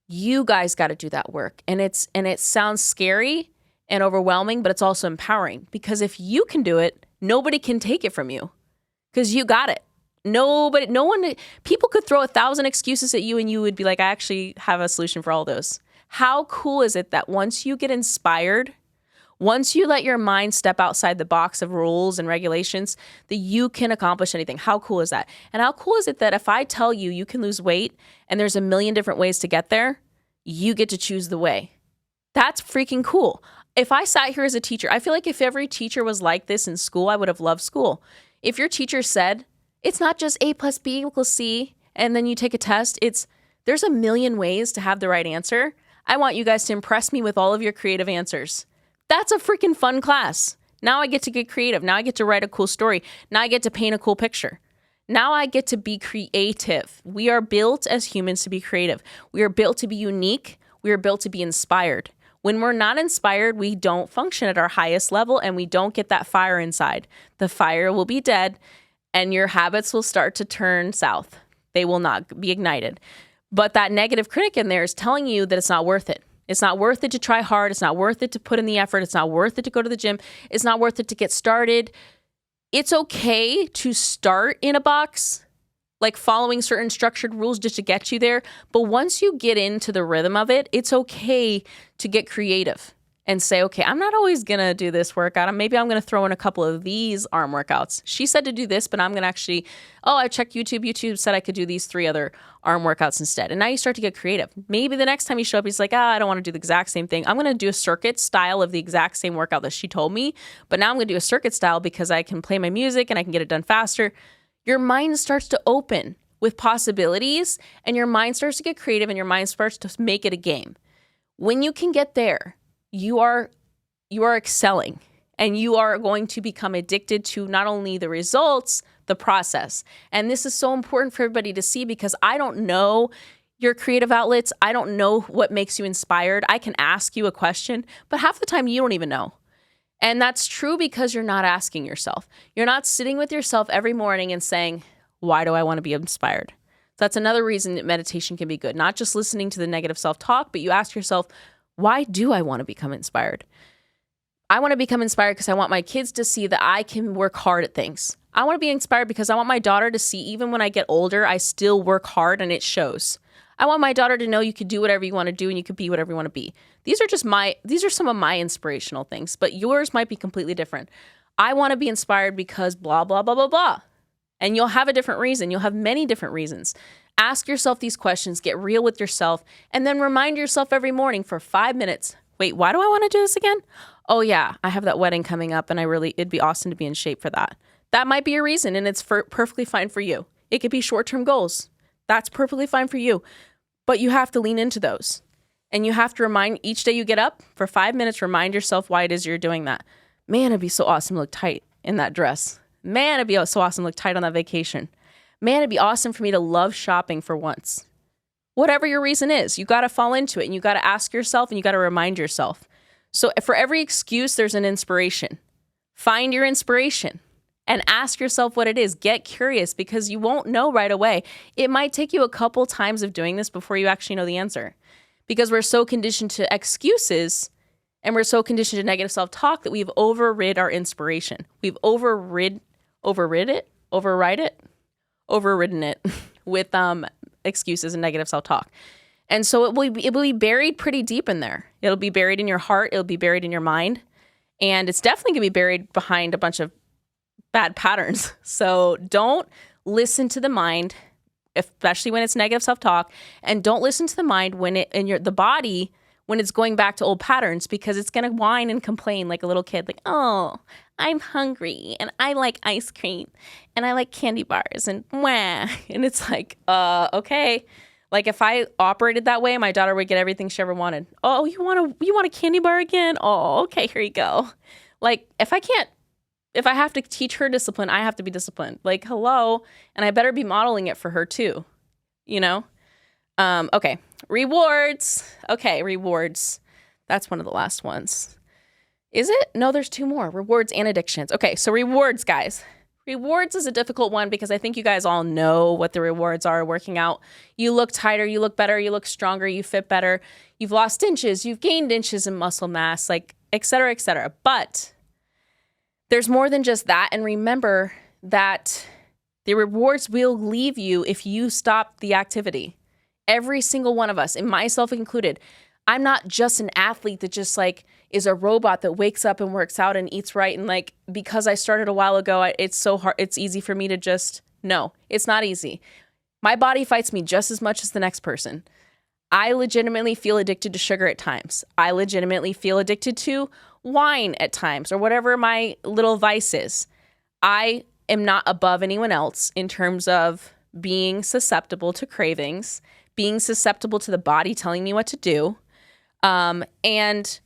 You guys got to do that work. And it sounds scary and overwhelming, but it's also empowering because if you can do it, nobody can take it from you because you got it. People could throw 1,000 excuses at you and you would be like, I actually have a solution for all those. How cool is it that once you get inspired, once you let your mind step outside the box of rules and regulations, that you can accomplish anything? How cool is that? And how cool is it that if I tell you you can lose weight and there's a million different ways to get there, you get to choose the way? That's freaking cool. If I sat here as a teacher, I feel like if every teacher was like this in school, I would have loved school. If your teacher said, it's not just A plus B equals C, and then you take a test. There's a million ways to have the right answer. I want you guys to impress me with all of your creative answers. That's a freaking fun class. Now I get to get creative. Now I get to write a cool story. Now I get to paint a cool picture. Now I get to be creative. We are built as humans to be creative. We are built to be unique. We are built to be inspired. When we're not inspired, we don't function at our highest level and we don't get that fire inside. The fire will be dead and your habits will start to turn south. They will not be ignited. But that negative critic in there is telling you that it's not worth it. It's not worth it to try hard. It's not worth it to put in the effort. It's not worth it to go to the gym. It's not worth it to get started. It's okay to start in a box, like following certain structured rules just to get you there. But once you get into the rhythm of it, it's okay to get creative and say, okay, I'm not always going to do this workout. Maybe I'm going to throw in a couple of these arm workouts. She said to do this, but I'm going to actually, I checked YouTube. YouTube said I could do these 3 other arm workouts instead. And now you start to get creative. Maybe the next time you show up, he's like, I don't want to do the exact same thing. I'm going to do a circuit style of the exact same workout that she told me. But now I'm going to do a circuit style because I can play my music and I can get it done faster. Your mind starts to open with possibilities and your mind starts to get creative and your mind starts to make it a game. When you can get there, you are excelling and you are going to become addicted to not only the results, the process. And this is so important for everybody to see because I don't know your creative outlets. I don't know what makes you inspired. I can ask you a question, but half the time you don't even know. And that's true because you're not asking yourself. You're not sitting with yourself every morning and saying, why do I want to be inspired? That's another reason that meditation can be good. Not just listening to the negative self-talk, but you ask yourself, why do I want to become inspired? I want to become inspired because I want my kids to see that I can work hard at things. I want to be inspired because I want my daughter to see even when I get older, I still work hard and it shows. I want my daughter to know you could do whatever you want to do and you could be whatever you want to be. These are some of my inspirational things, but yours might be completely different. I want to be inspired because blah, blah, blah, blah, blah. And you'll have a different reason. You'll have many different reasons. Ask yourself these questions, get real with yourself, and then remind yourself every morning for 5 minutes. Wait, why do I want to do this again? Oh yeah, I have that wedding coming up and it'd be awesome to be in shape for that. That might be a reason and it's perfectly fine for you. It could be short-term goals. That's perfectly fine for you. But you have to lean into those. And you have to remind each day you get up for 5 minutes, remind yourself why it is you're doing that. Man, it'd be so awesome to look tight in that dress. Man, it'd be so awesome to look tight on that vacation. Man, it'd be awesome for me to love shopping for once. Whatever your reason is, you got to fall into it and you got to ask yourself and you got to remind yourself. So for every excuse, there's an inspiration. Find your inspiration and ask yourself what it is. Get curious because you won't know right away. It might take you a couple times of doing this before you actually know the answer because we're so conditioned to excuses and we're so conditioned to negative self-talk that we've overrid our inspiration. We've overridden it with excuses and negative self-talk. And so it will be buried pretty deep in there. It'll be buried in your heart. It'll be buried in your mind. And it's definitely going to be buried behind a bunch of bad patterns. So don't listen to the mind, especially when it's negative self-talk. And don't listen to the mind when the body, when it's going back to old patterns, because it's going to whine and complain like a little kid, like, oh, I'm hungry and I like ice cream and I like candy bars and wah. And it's like, okay. Like if I operated that way, my daughter would get everything she ever wanted. Oh, you want a candy bar again? Oh, okay, here you go. Like if I have to teach her discipline, I have to be disciplined. Like, hello. And I better be modeling it for her too, you know? Okay. Rewards. Okay. Rewards. That's one of the last ones. Is it? No, there's 2 more. Rewards and addictions. Okay. So rewards, guys. Rewards is a difficult one because I think you guys all know what the rewards are working out. You look tighter, you look better, you look stronger, you fit better. You've lost inches, you've gained inches in muscle mass, like et cetera, et cetera. But there's more than just that. And remember that the rewards will leave you if you stop the activity. Every single one of us, and myself included. I'm not just an athlete that just like is a robot that wakes up and works out and eats right. And like, because I started a while ago, it's so hard. It's easy for me to just, no, it's not easy. My body fights me just as much as the next person. I legitimately feel addicted to sugar at times. I legitimately feel addicted to wine at times or whatever my little vice is. I am not above anyone else in terms of being susceptible to cravings, being susceptible to the body telling me what to do. And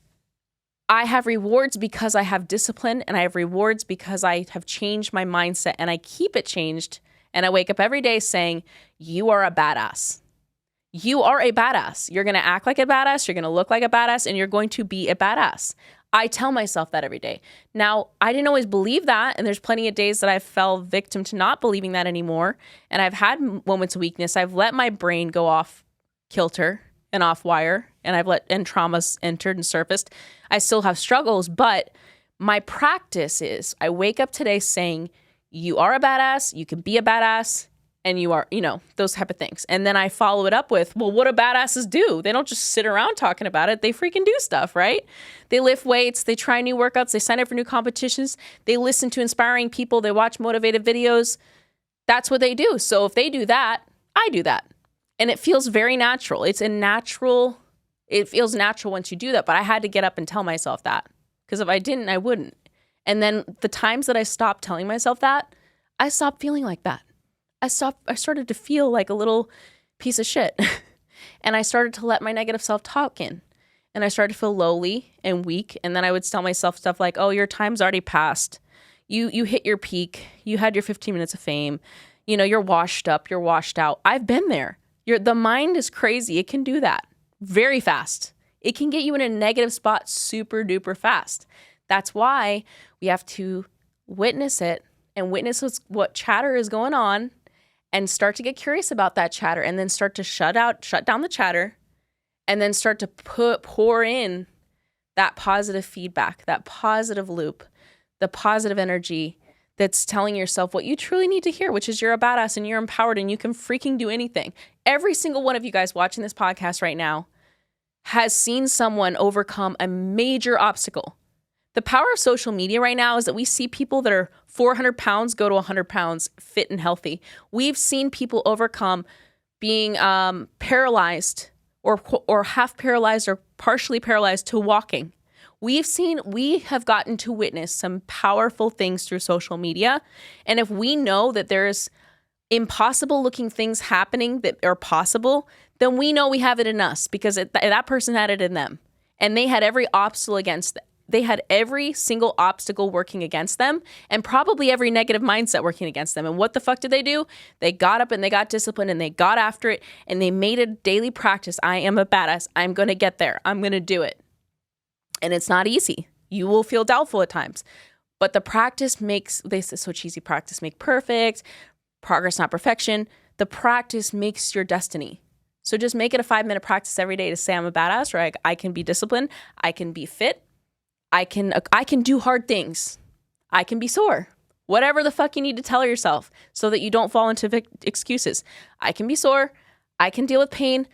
I have rewards because I have discipline, and I have rewards because I have changed my mindset, and I keep it changed. And I wake up every day saying, you are a badass. You are a badass. You're going to act like a badass. You're going to look like a badass, and you're going to be a badass. I tell myself that every day. Now, I didn't always believe that, and there's plenty of days that I fell victim to not believing that anymore, and I've had moments of weakness. I've let my brain go off kilter and off wire, and traumas entered and surfaced. I still have struggles, but my practice is I wake up today saying, you are a badass, you can be a badass, and you are, those type of things. And then I follow it up with, well, what do badasses do? They don't just sit around talking about it. They freaking do stuff, right? They lift weights. They try new workouts. They sign up for new competitions. They listen to inspiring people. They watch motivated videos. That's what they do. So if they do that, I do that. And it feels very natural. It feels natural once you do that. But I had to get up and tell myself that, because if I didn't, I wouldn't. And then the times that I stopped telling myself that, I stopped feeling like that. I started to feel like a little piece of shit. And I started to let my negative self-talk in. And I started to feel lowly and weak. And then I would tell myself stuff like, oh, your time's already passed. You hit your peak. You had your 15 minutes of fame. You're washed up. You're washed out. I've been there. The mind is crazy. It can do that very fast. It can get you in a negative spot super duper fast. That's why we have to witness it and witness what chatter is going on, and start to get curious about that chatter, and then start to shut down the chatter, and then start to pour in that positive feedback, that positive loop, the positive energy that's telling yourself what you truly need to hear, which is you're a badass and you're empowered and you can freaking do anything. Every single one of you guys watching this podcast right now has seen someone overcome a major obstacle. The power of social media right now is that we see people that are 400 pounds go to 100 pounds fit and healthy. We've seen people overcome being paralyzed or half paralyzed or partially paralyzed to walking. We have gotten to witness some powerful things through social media. And if we know that there's impossible looking things happening that are possible, then we know we have it in us, because that person had it in them. And they had every obstacle against them. They had every single obstacle working against them, and probably every negative mindset working against them. And what the fuck did they do? They got up and they got disciplined and they got after it, and they made a daily practice. I am a badass. I'm going to get there. I'm going to do it. And it's not easy. You will feel doubtful at times. But the practice they say so cheesy, practice make perfect, progress not perfection. The practice makes your destiny. So just make it a 5-minute practice every day to say I'm a badass, or I can be disciplined. I can be fit. I can do hard things. I can be sore. Whatever the fuck you need to tell yourself so that you don't fall into excuses. I can be sore. I can deal with pain.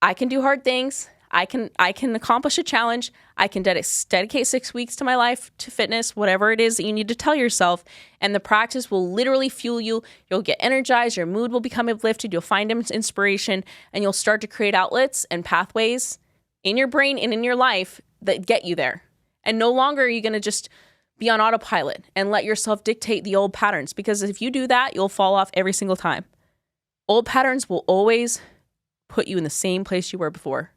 I can do hard things. I can accomplish a challenge. I can dedicate 6 weeks to my life to fitness, whatever it is that you need to tell yourself. And the practice will literally fuel you. You'll get energized. Your mood will become uplifted. You'll find inspiration, and you'll start to create outlets and pathways in your brain and in your life that get you there. And no longer are you going to just be on autopilot and let yourself dictate the old patterns, because if you do that, you'll fall off every single time. Old patterns will always put you in the same place you were before.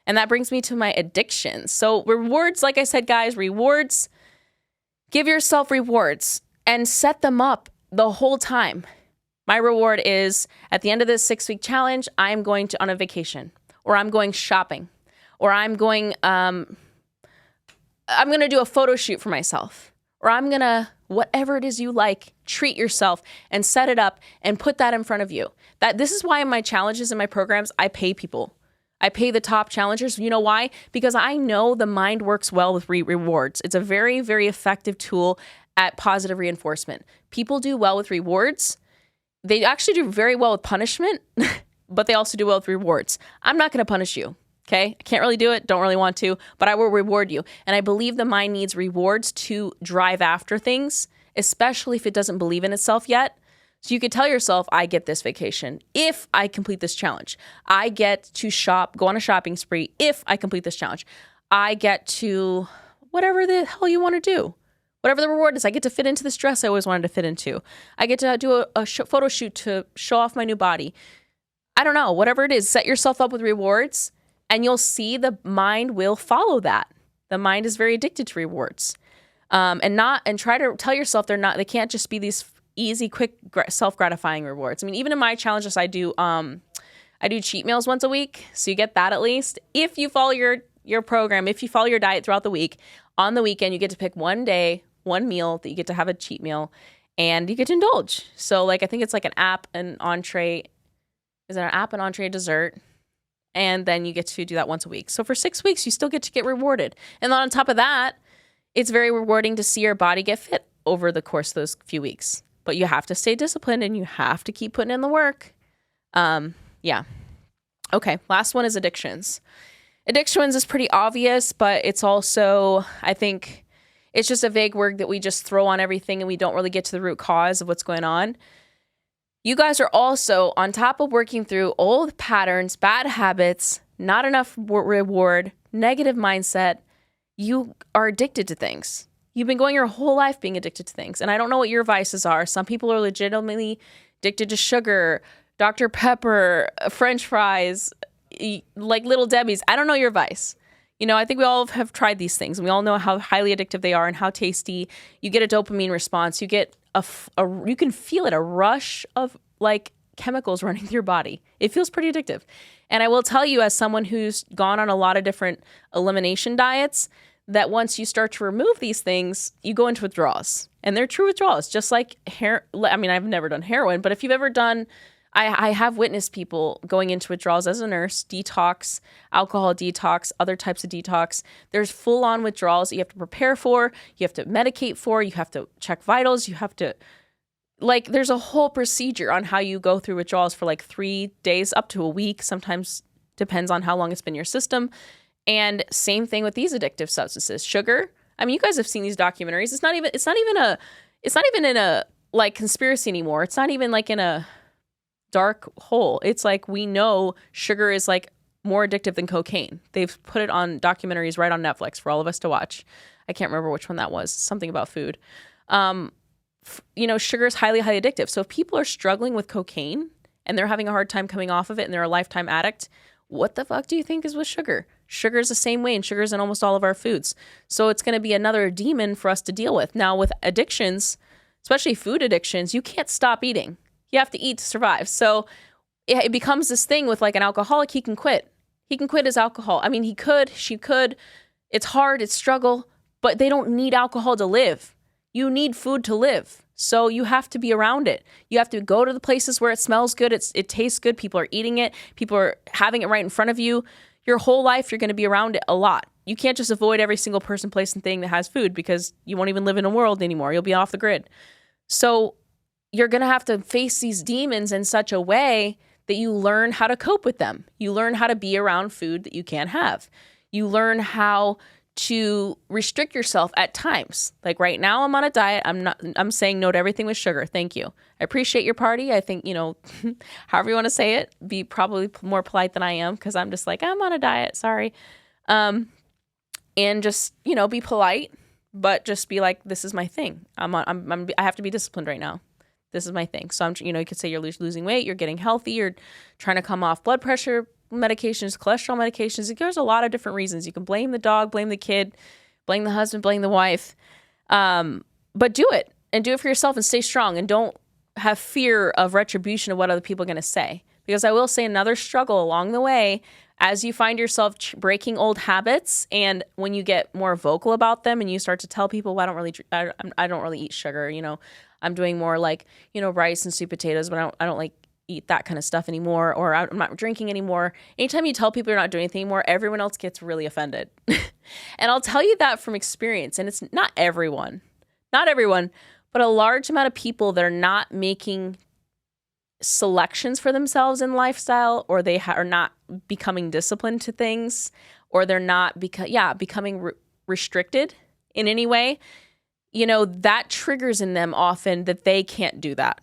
And that brings me to my addictions. So rewards, like I said, guys, rewards, give yourself rewards and set them up the whole time. My reward is at the end of this 6-week challenge, I'm going on a vacation, or I'm going shopping, or I'm going to do a photo shoot for myself, or I'm going to, whatever it is you like, treat yourself and set it up and put that in front of you. This is why in my challenges and my programs, I pay people. I pay the top challengers. You know why? Because I know the mind works well with rewards. It's a very, very effective tool at positive reinforcement. People do well with rewards. They actually do very well with punishment, but they also do well with rewards. I'm not going to punish you. Okay, I can't really do it, don't really want to, but I will reward you. And I believe the mind needs rewards to drive after things, especially if it doesn't believe in itself yet. So you could tell yourself, I get this vacation if I complete this challenge. I get to go on a shopping spree if I complete this challenge. I get to whatever the hell you want to do. Whatever the reward is, I get to fit into this dress I always wanted to fit into. I get to do a photo shoot to show off my new body. I don't know, whatever it is, set yourself up with rewards and you'll see the mind will follow that. The mind is very addicted to rewards. And try to tell yourself they can't just be these easy, quick, self-gratifying rewards. I mean, even in my challenges, I do cheat meals once a week. So you get that at least. If you follow your program, if you follow your diet throughout the week, on the weekend, you get to pick one day, one meal that you get to have a cheat meal and you get to indulge. So like, I think it's like an app, an entree. Is it an app, an entree, dessert? And then you get to do that once a week. So for 6 weeks, you still get to get rewarded. And then on top of that, it's very rewarding to see your body get fit over the course of those few weeks. But you have to stay disciplined and you have to keep putting in the work. Yeah. Okay, last one is addictions. Addictions is pretty obvious, but it's also, I think, it's just a vague word that we just throw on everything and we don't really get to the root cause of what's going on. You guys are also, on top of working through old patterns, bad habits, not enough reward, negative mindset, you are addicted to things. You've been going your whole life being addicted to things. And I don't know what your vices are. Some people are legitimately addicted to sugar, Dr. Pepper, French fries, like Little Debbie's. I don't know your vice. You know, I think we all have tried these things and we all know how highly addictive they are and how tasty. You get a dopamine response. You get you can feel it, a rush of like chemicals running through your body. It feels pretty addictive. And I will tell you, as someone who's gone on a lot of different elimination diets, that once you start to remove these things, you go into withdrawals. And they're true withdrawals, just like I mean, I've never done heroin, but if you've ever done, I have witnessed people going into withdrawals as a nurse, detox, alcohol detox, other types of detox. There's full-on withdrawals that you have to prepare for, you have to medicate for, you have to check vitals, you have to, like, there's a whole procedure on how you go through withdrawals for like 3 days up to a week, sometimes depends on how long it's been in your system. And same thing with these addictive substances. Sugar, I mean, you guys have seen these documentaries. It's not even in a like conspiracy anymore. It's not even like in a dark hole. It's like, we know sugar is like more addictive than cocaine. They've put it on documentaries right on Netflix for all of us to watch. I can't remember which one that was. Something about food. You know, sugar is highly, highly addictive. So if people are struggling with cocaine and they're having a hard time coming off of it and they're a lifetime addict, what the fuck do you think is with sugar? Sugar is the same way, and sugar is in almost all of our foods. So it's going to be another demon for us to deal with. Now with addictions, especially food addictions, you can't stop eating. You have to eat to survive. So it becomes this thing with like an alcoholic, he can quit. He can quit his alcohol. I mean, he could, she could. It's hard, it's struggle, but they don't need alcohol to live. You need food to live. So you have to be around it. You have to go to the places where it smells good, it tastes good, people are eating it, people are having it right in front of you. Your whole life, you're going to be around it a lot. You can't just avoid every single person, place, and thing that has food because you won't even live in a world anymore. You'll be off the grid. So you're going to have to face these demons in such a way that you learn how to cope with them. You learn how to be around food that you can't have. You learn how to restrict yourself at times. Like right now I'm on a diet. I'm saying no to everything with sugar. Thank you. I appreciate your party. I think, you know, however you want to say it, be probably more polite than I am because I'm just like, I'm on a diet. Sorry. And just, you know, be polite, but just be like, this is my thing. I have to be disciplined right now. This is my thing. So you know, you could say you're losing weight, you're getting healthy, you're trying to come off blood pressure medications, cholesterol medications. There's a lot of different reasons. You can blame the dog, blame the kid, blame the husband, blame the wife. But do it and do it for yourself and stay strong and don't have fear of retribution of what other people are going to say. Because I will say another struggle along the way as you find yourself breaking old habits and when you get more vocal about them and you start to tell people, well, I don't really eat sugar, you know, I'm doing more like, you know, rice and sweet potatoes, but I don't like eat that kind of stuff anymore, or I'm not drinking anymore. Anytime you tell people you're not doing anything anymore, everyone else gets really offended. And I'll tell you that from experience. And it's not everyone, but a large amount of people that are not making selections for themselves in lifestyle, or they are not becoming disciplined to things, or they're not becoming restricted in any way, you know, that triggers in them often that they can't do that.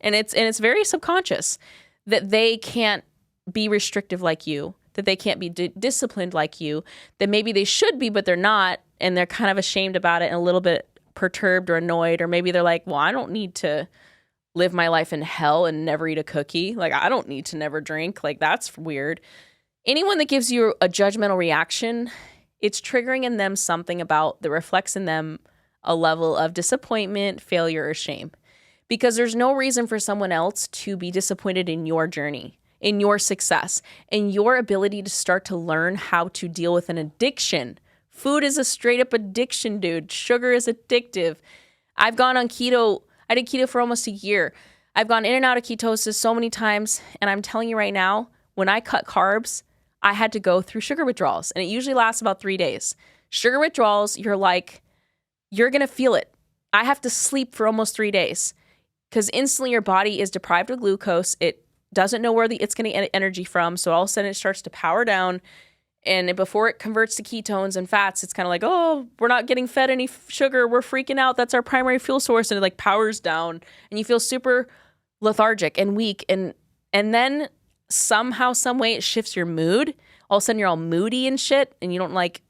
And it's very subconscious that they can't be restrictive like you, that they can't be disciplined like you, that maybe they should be, but they're not. And they're kind of ashamed about it and a little bit perturbed or annoyed, or maybe they're like, well, I don't need to live my life in hell and never eat a cookie. Like, I don't need to never drink. Like, that's weird. Anyone that gives you a judgmental reaction, it's triggering in them something about that reflects in them a level of disappointment, failure, or shame. Because there's no reason for someone else to be disappointed in your journey, in your success, in your ability to start to learn how to deal with an addiction. Food is a straight up addiction, dude. Sugar is addictive. I've gone on keto. I did keto for almost a year. I've gone in and out of ketosis so many times. And I'm telling you right now, when I cut carbs, I had to go through sugar withdrawals. And it usually lasts about 3 days. Sugar withdrawals, you're going to feel it. I have to sleep for almost 3 days. Because instantly your body is deprived of glucose. It doesn't know where it's going to get energy from. So all of a sudden it starts to power down. And before it converts to ketones and fats, it's kind of like, oh, we're not getting fed any sugar. We're freaking out. That's our primary fuel source. And it like powers down. And you feel super lethargic and weak. And then somehow, some way it shifts your mood. All of a sudden you're all moody and shit. And you don't like,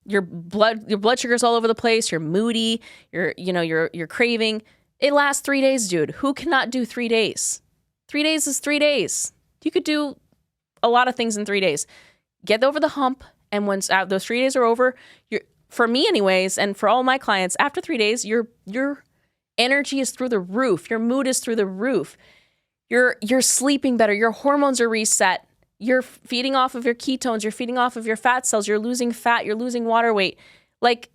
your blood sugar's all over the place. You're moody. You're craving. It lasts 3 days, dude. Who cannot do 3 days? 3 days is 3 days. You could do a lot of things in 3 days. Get over the hump, and once those 3 days are over, for me anyways, and for all my clients, after 3 days, your energy is through the roof. Your mood is through the roof. You're sleeping better. Your hormones are reset. You're feeding off of your ketones. You're feeding off of your fat cells. You're losing fat. You're losing water weight. Like,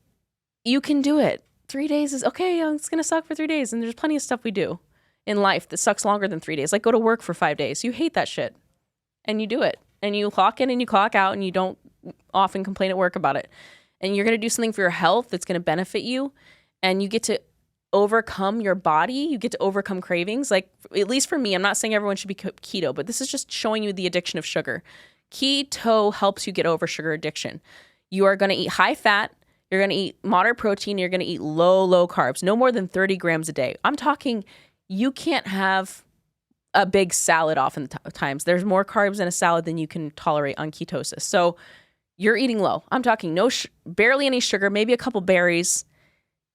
you can do it. 3 days is okay. It's going to suck for 3 days. And there's plenty of stuff we do in life that sucks longer than 3 days. Like go to work for 5 days. You hate that shit. And you do it. And you clock in and you clock out and you don't often complain at work about it. And you're going to do something for your health that's going to benefit you. And you get to overcome your body. You get to overcome cravings. Like, at least for me, I'm not saying everyone should be keto, but this is just showing you the addiction of sugar. Keto helps you get over sugar addiction. You are going to eat high fat. You're going to eat moderate protein. You're going to eat low carbs, no more than 30 grams a day. I'm talking, you can't have a big salad oftentimes. There's more carbs in a salad than you can tolerate on ketosis. So you're eating low. I'm talking barely any sugar, maybe a couple berries.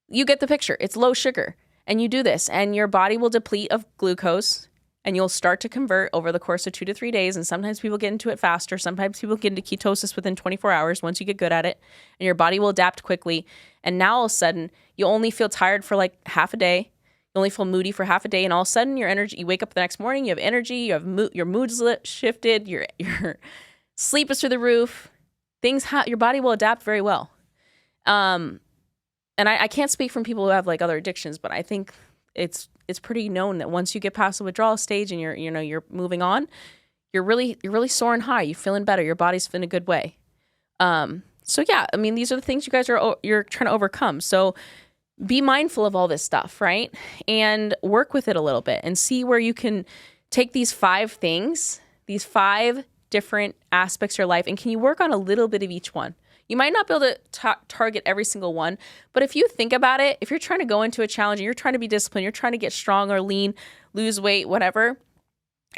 You get the picture. It's low sugar. And you do this and your body will deplete of glucose and you'll start to convert over the course of 2 to 3 days. And sometimes people get into it faster. Sometimes people get into ketosis within 24 hours once you get good at it. And your body will adapt quickly. And now all of a sudden, you only feel tired for like half a day. You only feel moody for half a day. And all of a sudden, your energy, you wake up the next morning, you have energy, you have your mood's shifted, your sleep is through the roof. Your body will adapt very well. And I can't speak from people who have like other addictions, but I think it's pretty known that once you get past the withdrawal stage and you're moving on, you're really soaring high. You're feeling better. Your body's in a good way. So yeah, I mean, these are the things you guys you're trying to overcome. So be mindful of all this stuff, right? And work with it a little bit and see where you can take these 5 things, these 5 different aspects of your life, and can you work on a little bit of each one? You might not be able to target every single one, but if you think about it, if you're trying to go into a challenge and you're trying to be disciplined, you're trying to get strong or lean, lose weight, whatever,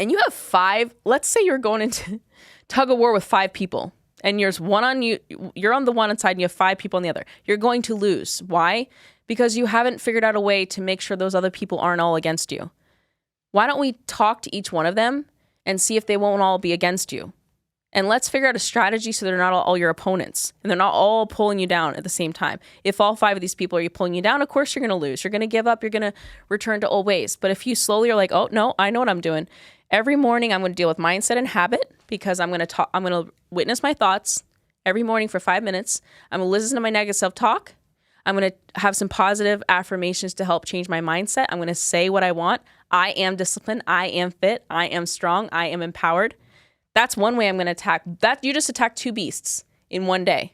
and you have 5, let's say you're going into tug of war with 5 people and you're on the one side and you have 5 people on the other. You're going to lose. Why? Because you haven't figured out a way to make sure those other people aren't all against you. Why don't we talk to each one of them and see if they won't all be against you? And let's figure out a strategy so they're not all your opponents and they're not all pulling you down at the same time. If all 5 of these people are pulling you down, of course you're going to lose. You're going to give up. You're going to return to old ways. But if you slowly are like, oh, no, I know what I'm doing. Every morning I'm going to deal with mindset and habit because I'm going to witness my thoughts every morning for 5 minutes. I'm going to listen to my negative self-talk. I'm going to have some positive affirmations to help change my mindset. I'm going to say what I want. I am disciplined. I am fit. I am strong. I am empowered. That's one way I'm going to attack. That you just attacked 2 beasts in one day.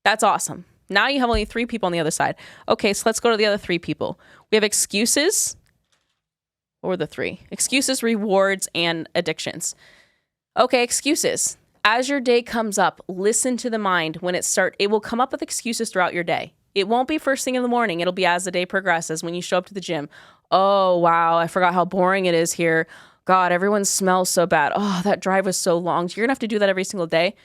That's awesome. Now you have only 3 people on the other side. Okay, so let's go to the other 3 people. We have excuses. What were the 3? Excuses, rewards, and addictions. Okay, excuses. As your day comes up, listen to the mind when it will come up with excuses throughout your day. It won't be first thing in the morning. It'll be as the day progresses when you show up to the gym. Oh, wow, I forgot how boring it is here. God, everyone smells so bad. Oh, that drive was so long. You're going to have to do that every single day.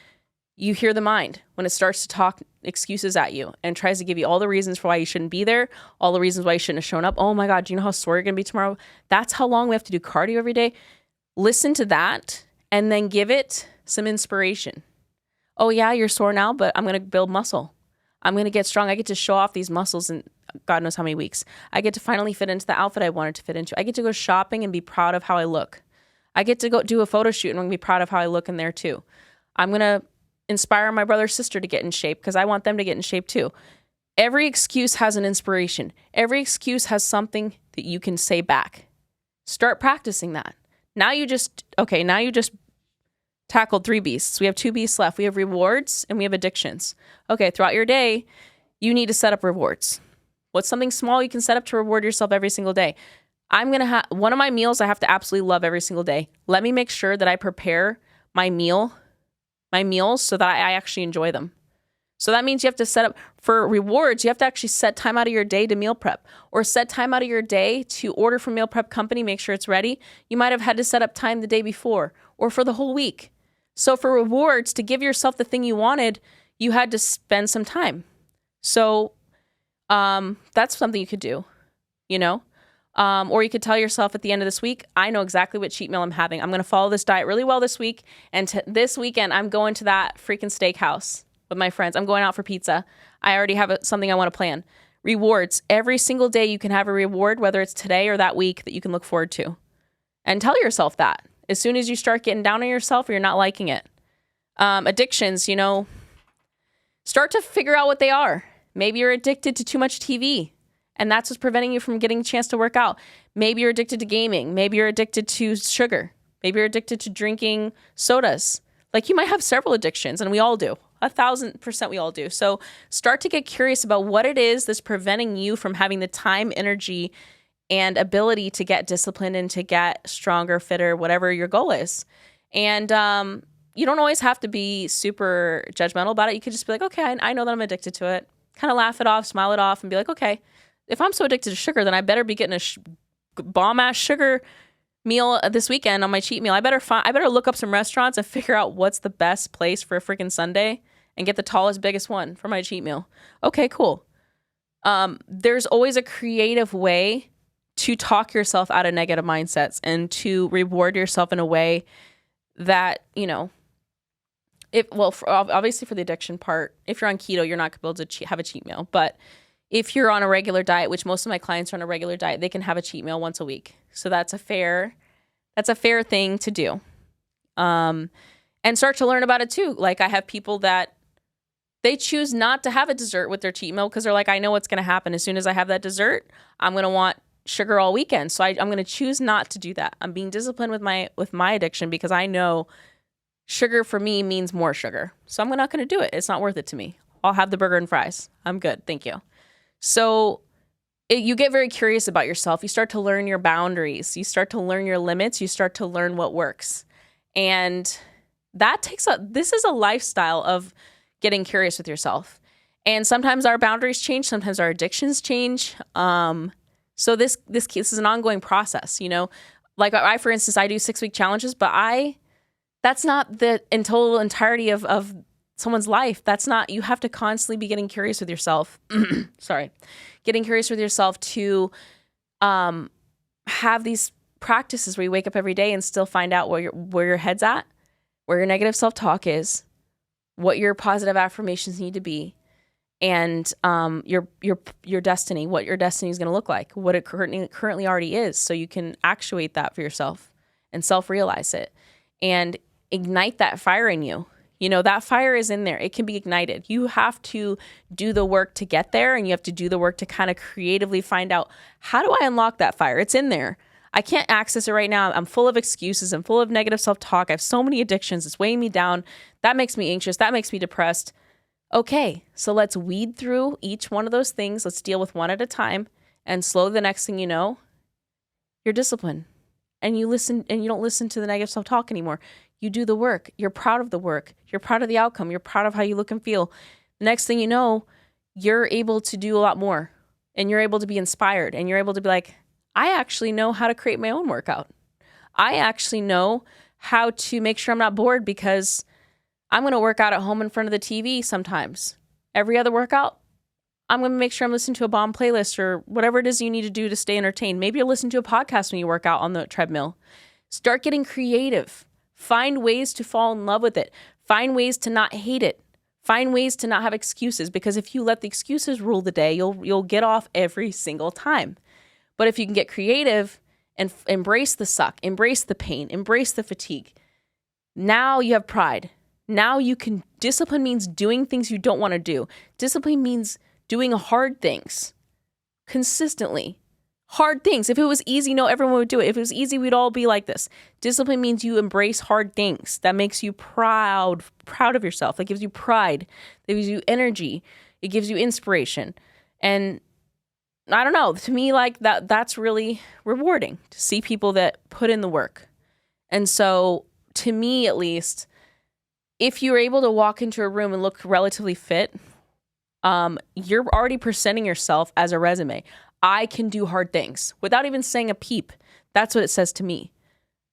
You hear the mind when it starts to talk excuses at you and tries to give you all the reasons for why you shouldn't be there, all the reasons why you shouldn't have shown up. Oh my God, do you know how sore you're going to be tomorrow? That's how long we have to do cardio every day. Listen to that and then give it some inspiration. Oh yeah, you're sore now, but I'm going to build muscle. I'm going to get strong. I get to show off these muscles in God knows how many weeks. I get to finally fit into the outfit I wanted to fit into. I get to go shopping and be proud of how I look. I get to go do a photo shoot and I'm going to be proud of how I look in there too. I'm going to inspire my brother or sister to get in shape because I want them to get in shape too. Every excuse has an inspiration. Every excuse has something that you can say back. Start practicing that. Now you just tackled 3 beasts. We have 2 beasts left. We have rewards and we have addictions. Okay, throughout your day, you need to set up rewards. What's something small you can set up to reward yourself every single day? I'm going to have one of my meals I have to absolutely love every single day. Let me make sure that I prepare my meals so that I actually enjoy them. So that means you have to set up for rewards. You have to actually set time out of your day to meal prep or set time out of your day to order from meal prep company, make sure it's ready. You might have had to set up time the day before or for the whole week. So for rewards, to give yourself the thing you wanted, you had to spend some time. So that's something you could do, or you could tell yourself at the end of this week, I know exactly what cheat meal I'm having. I'm going to follow this diet really well this week. And this weekend, I'm going to that freaking steakhouse with my friends. I'm going out for pizza. I already have something I want to plan. Rewards. Every single day you can have a reward, whether it's today or that week, that you can look forward to. And tell yourself that. As soon as you start getting down on yourself or you're not liking it. Addictions, start to figure out what they are. Maybe you're addicted to too much TV. And that's what's preventing you from getting a chance to work out. Maybe you're addicted to gaming. Maybe you're addicted to sugar. Maybe you're addicted to drinking sodas. Like, you might have several addictions, and we all do. 1,000% we all do. So start to get curious about what it is that's preventing you from having the time, energy, and ability to get disciplined and to get stronger, fitter, whatever your goal is. And you don't always have to be super judgmental about it. You could just be like, okay, I know that I'm addicted to it. Kind of laugh it off, smile it off, and be like, okay, if I'm so addicted to sugar, then I better be getting a bomb-ass sugar meal this weekend on my cheat meal. I better look up some restaurants and figure out what's the best place for a freaking sundae and get the tallest, biggest one for my cheat meal. Okay, cool. There's always a creative way to talk yourself out of negative mindsets and to reward yourself in a way that, obviously for the addiction part, if you're on keto, you're not going to be able to have a cheat meal. But if you're on a regular diet, which most of my clients are on a regular diet, they can have a cheat meal once a week. So that's a fair thing to do. And start to learn about it too. Like, I have people that they choose not to have a dessert with their cheat meal because they're like, I know what's going to happen. As soon as I have that dessert, I'm going to want sugar all weekend. So I'm going to choose not to do that. I'm being disciplined with my addiction because I know sugar for me means more sugar. So I'm not going to do it. It's not worth it to me. I'll have the burger and fries. I'm good. Thank you. So you get very curious about yourself. You start to learn your boundaries. You start to learn your limits. You start to learn what works. And this is a lifestyle of getting curious with yourself. And sometimes our boundaries change. Sometimes our addictions change. So this is an ongoing process, Like for instance, I do 6-week challenges, but that's not the total entirety of someone's life. That's not, you have to constantly be getting curious with yourself. Sorry. Getting curious with yourself to have these practices where you wake up every day and still find out where your head's at, where your negative self-talk is, what your positive affirmations need to be, and your destiny, what your destiny is going to look like, what it currently already is, so you can actuate that for yourself and self-realize it and ignite that fire in you. That fire is in there. It can be ignited. You have to do the work to get there, and you have to do the work to kind of creatively find out, how do I unlock that fire? It's in there. I can't access it right now. I'm full of excuses. I'm full of negative self-talk. I have so many addictions. It's weighing me down. That makes me anxious. That makes me depressed. Okay, so let's weed through each one of those things. Let's deal with one at a time, and slowly the next thing you know, you're disciplined. And you don't listen to the negative self-talk anymore. You do the work. You're proud of the work. You're proud of the outcome. You're proud of how you look and feel. The next thing you know, you're able to do a lot more, and you're able to be inspired, and you're able to be like, I actually know how to create my own workout. I actually know how to make sure I'm not bored because I'm going to work out at home in front of the TV sometimes. Every other workout, I'm going to make sure I'm listening to a bomb playlist or whatever it is you need to do to stay entertained. Maybe you'll listen to a podcast when you work out on the treadmill. Start getting creative. Find ways to fall in love with it. Find ways to not hate it. Find ways to not have excuses, because if you let the excuses rule the day, you'll get off every single time. But if you can get creative and embrace the suck, embrace the pain, embrace the fatigue, now you have pride. Now you can, discipline means doing things you don't want to do. Discipline means doing hard things consistently. Hard things. If it was easy, no, everyone would do it. If it was easy, we'd all be like this. Discipline means you embrace hard things. That makes you proud of yourself. That gives you pride. That gives you energy. It gives you inspiration. And I don't know, to me, like that's really rewarding to see people that put in the work. And so to me, at least, if you're able to walk into a room and look relatively fit, you're already presenting yourself as a resume. I can do hard things without even saying a peep. That's what it says to me.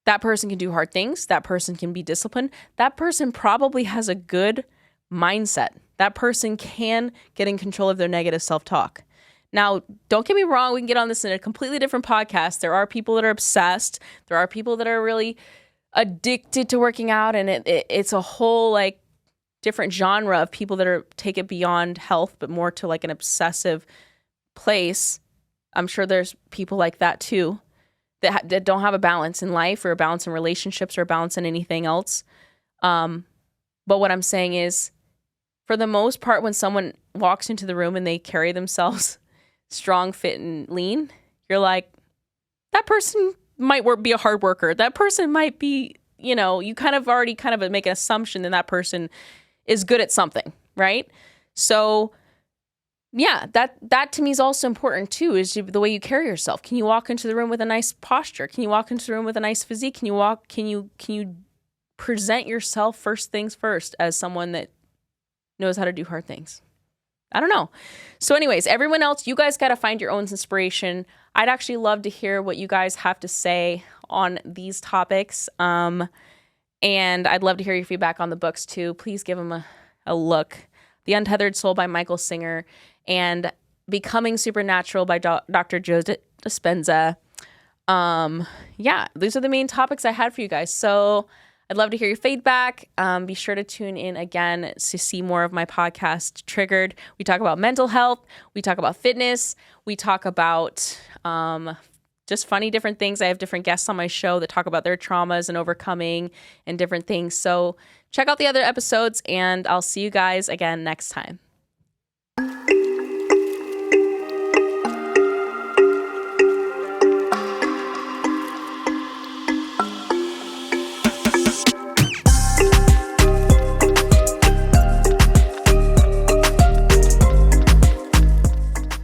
That person can do hard things. That person can be disciplined. That person probably has a good mindset. That person can get in control of their negative self-talk. Now, don't get me wrong. We can get on this in a completely different podcast. There are people that are obsessed. There are people that are really addicted to working out. And it's a whole like different genre of people that are take it beyond health, but more to like an obsessive place. I'm sure there's people like that too, that don't have a balance in life or a balance in relationships or a balance in anything else. But what I'm saying is, for the most part, when someone walks into the room and they carry themselves strong, fit, and lean, you're like, that person might be a hard worker. That person might be, you kind of already make an assumption that person is good at something, right? So yeah, that to me is also important too, is the way you carry yourself. Can you walk into the room with a nice posture? Can you walk into the room with a nice physique? Can you present yourself first things first as someone that knows how to do hard things? I don't know. So anyways, everyone else, you guys got to find your own inspiration. I'd actually love to hear what you guys have to say on these topics. And I'd love to hear your feedback on the books too. Please give them a look. The Untethered Soul by Michael Singer and Becoming Supernatural by Dr. Joda Spenza. Yeah, these are the main topics I had for you guys. So I'd love to hear your feedback. Be sure to tune in again to see more of my podcast, Triggered. We talk about mental health. We talk about fitness. We talk about just funny different things. I have different guests on my show that talk about their traumas and overcoming and different things. So check out the other episodes, and I'll see you guys again next time.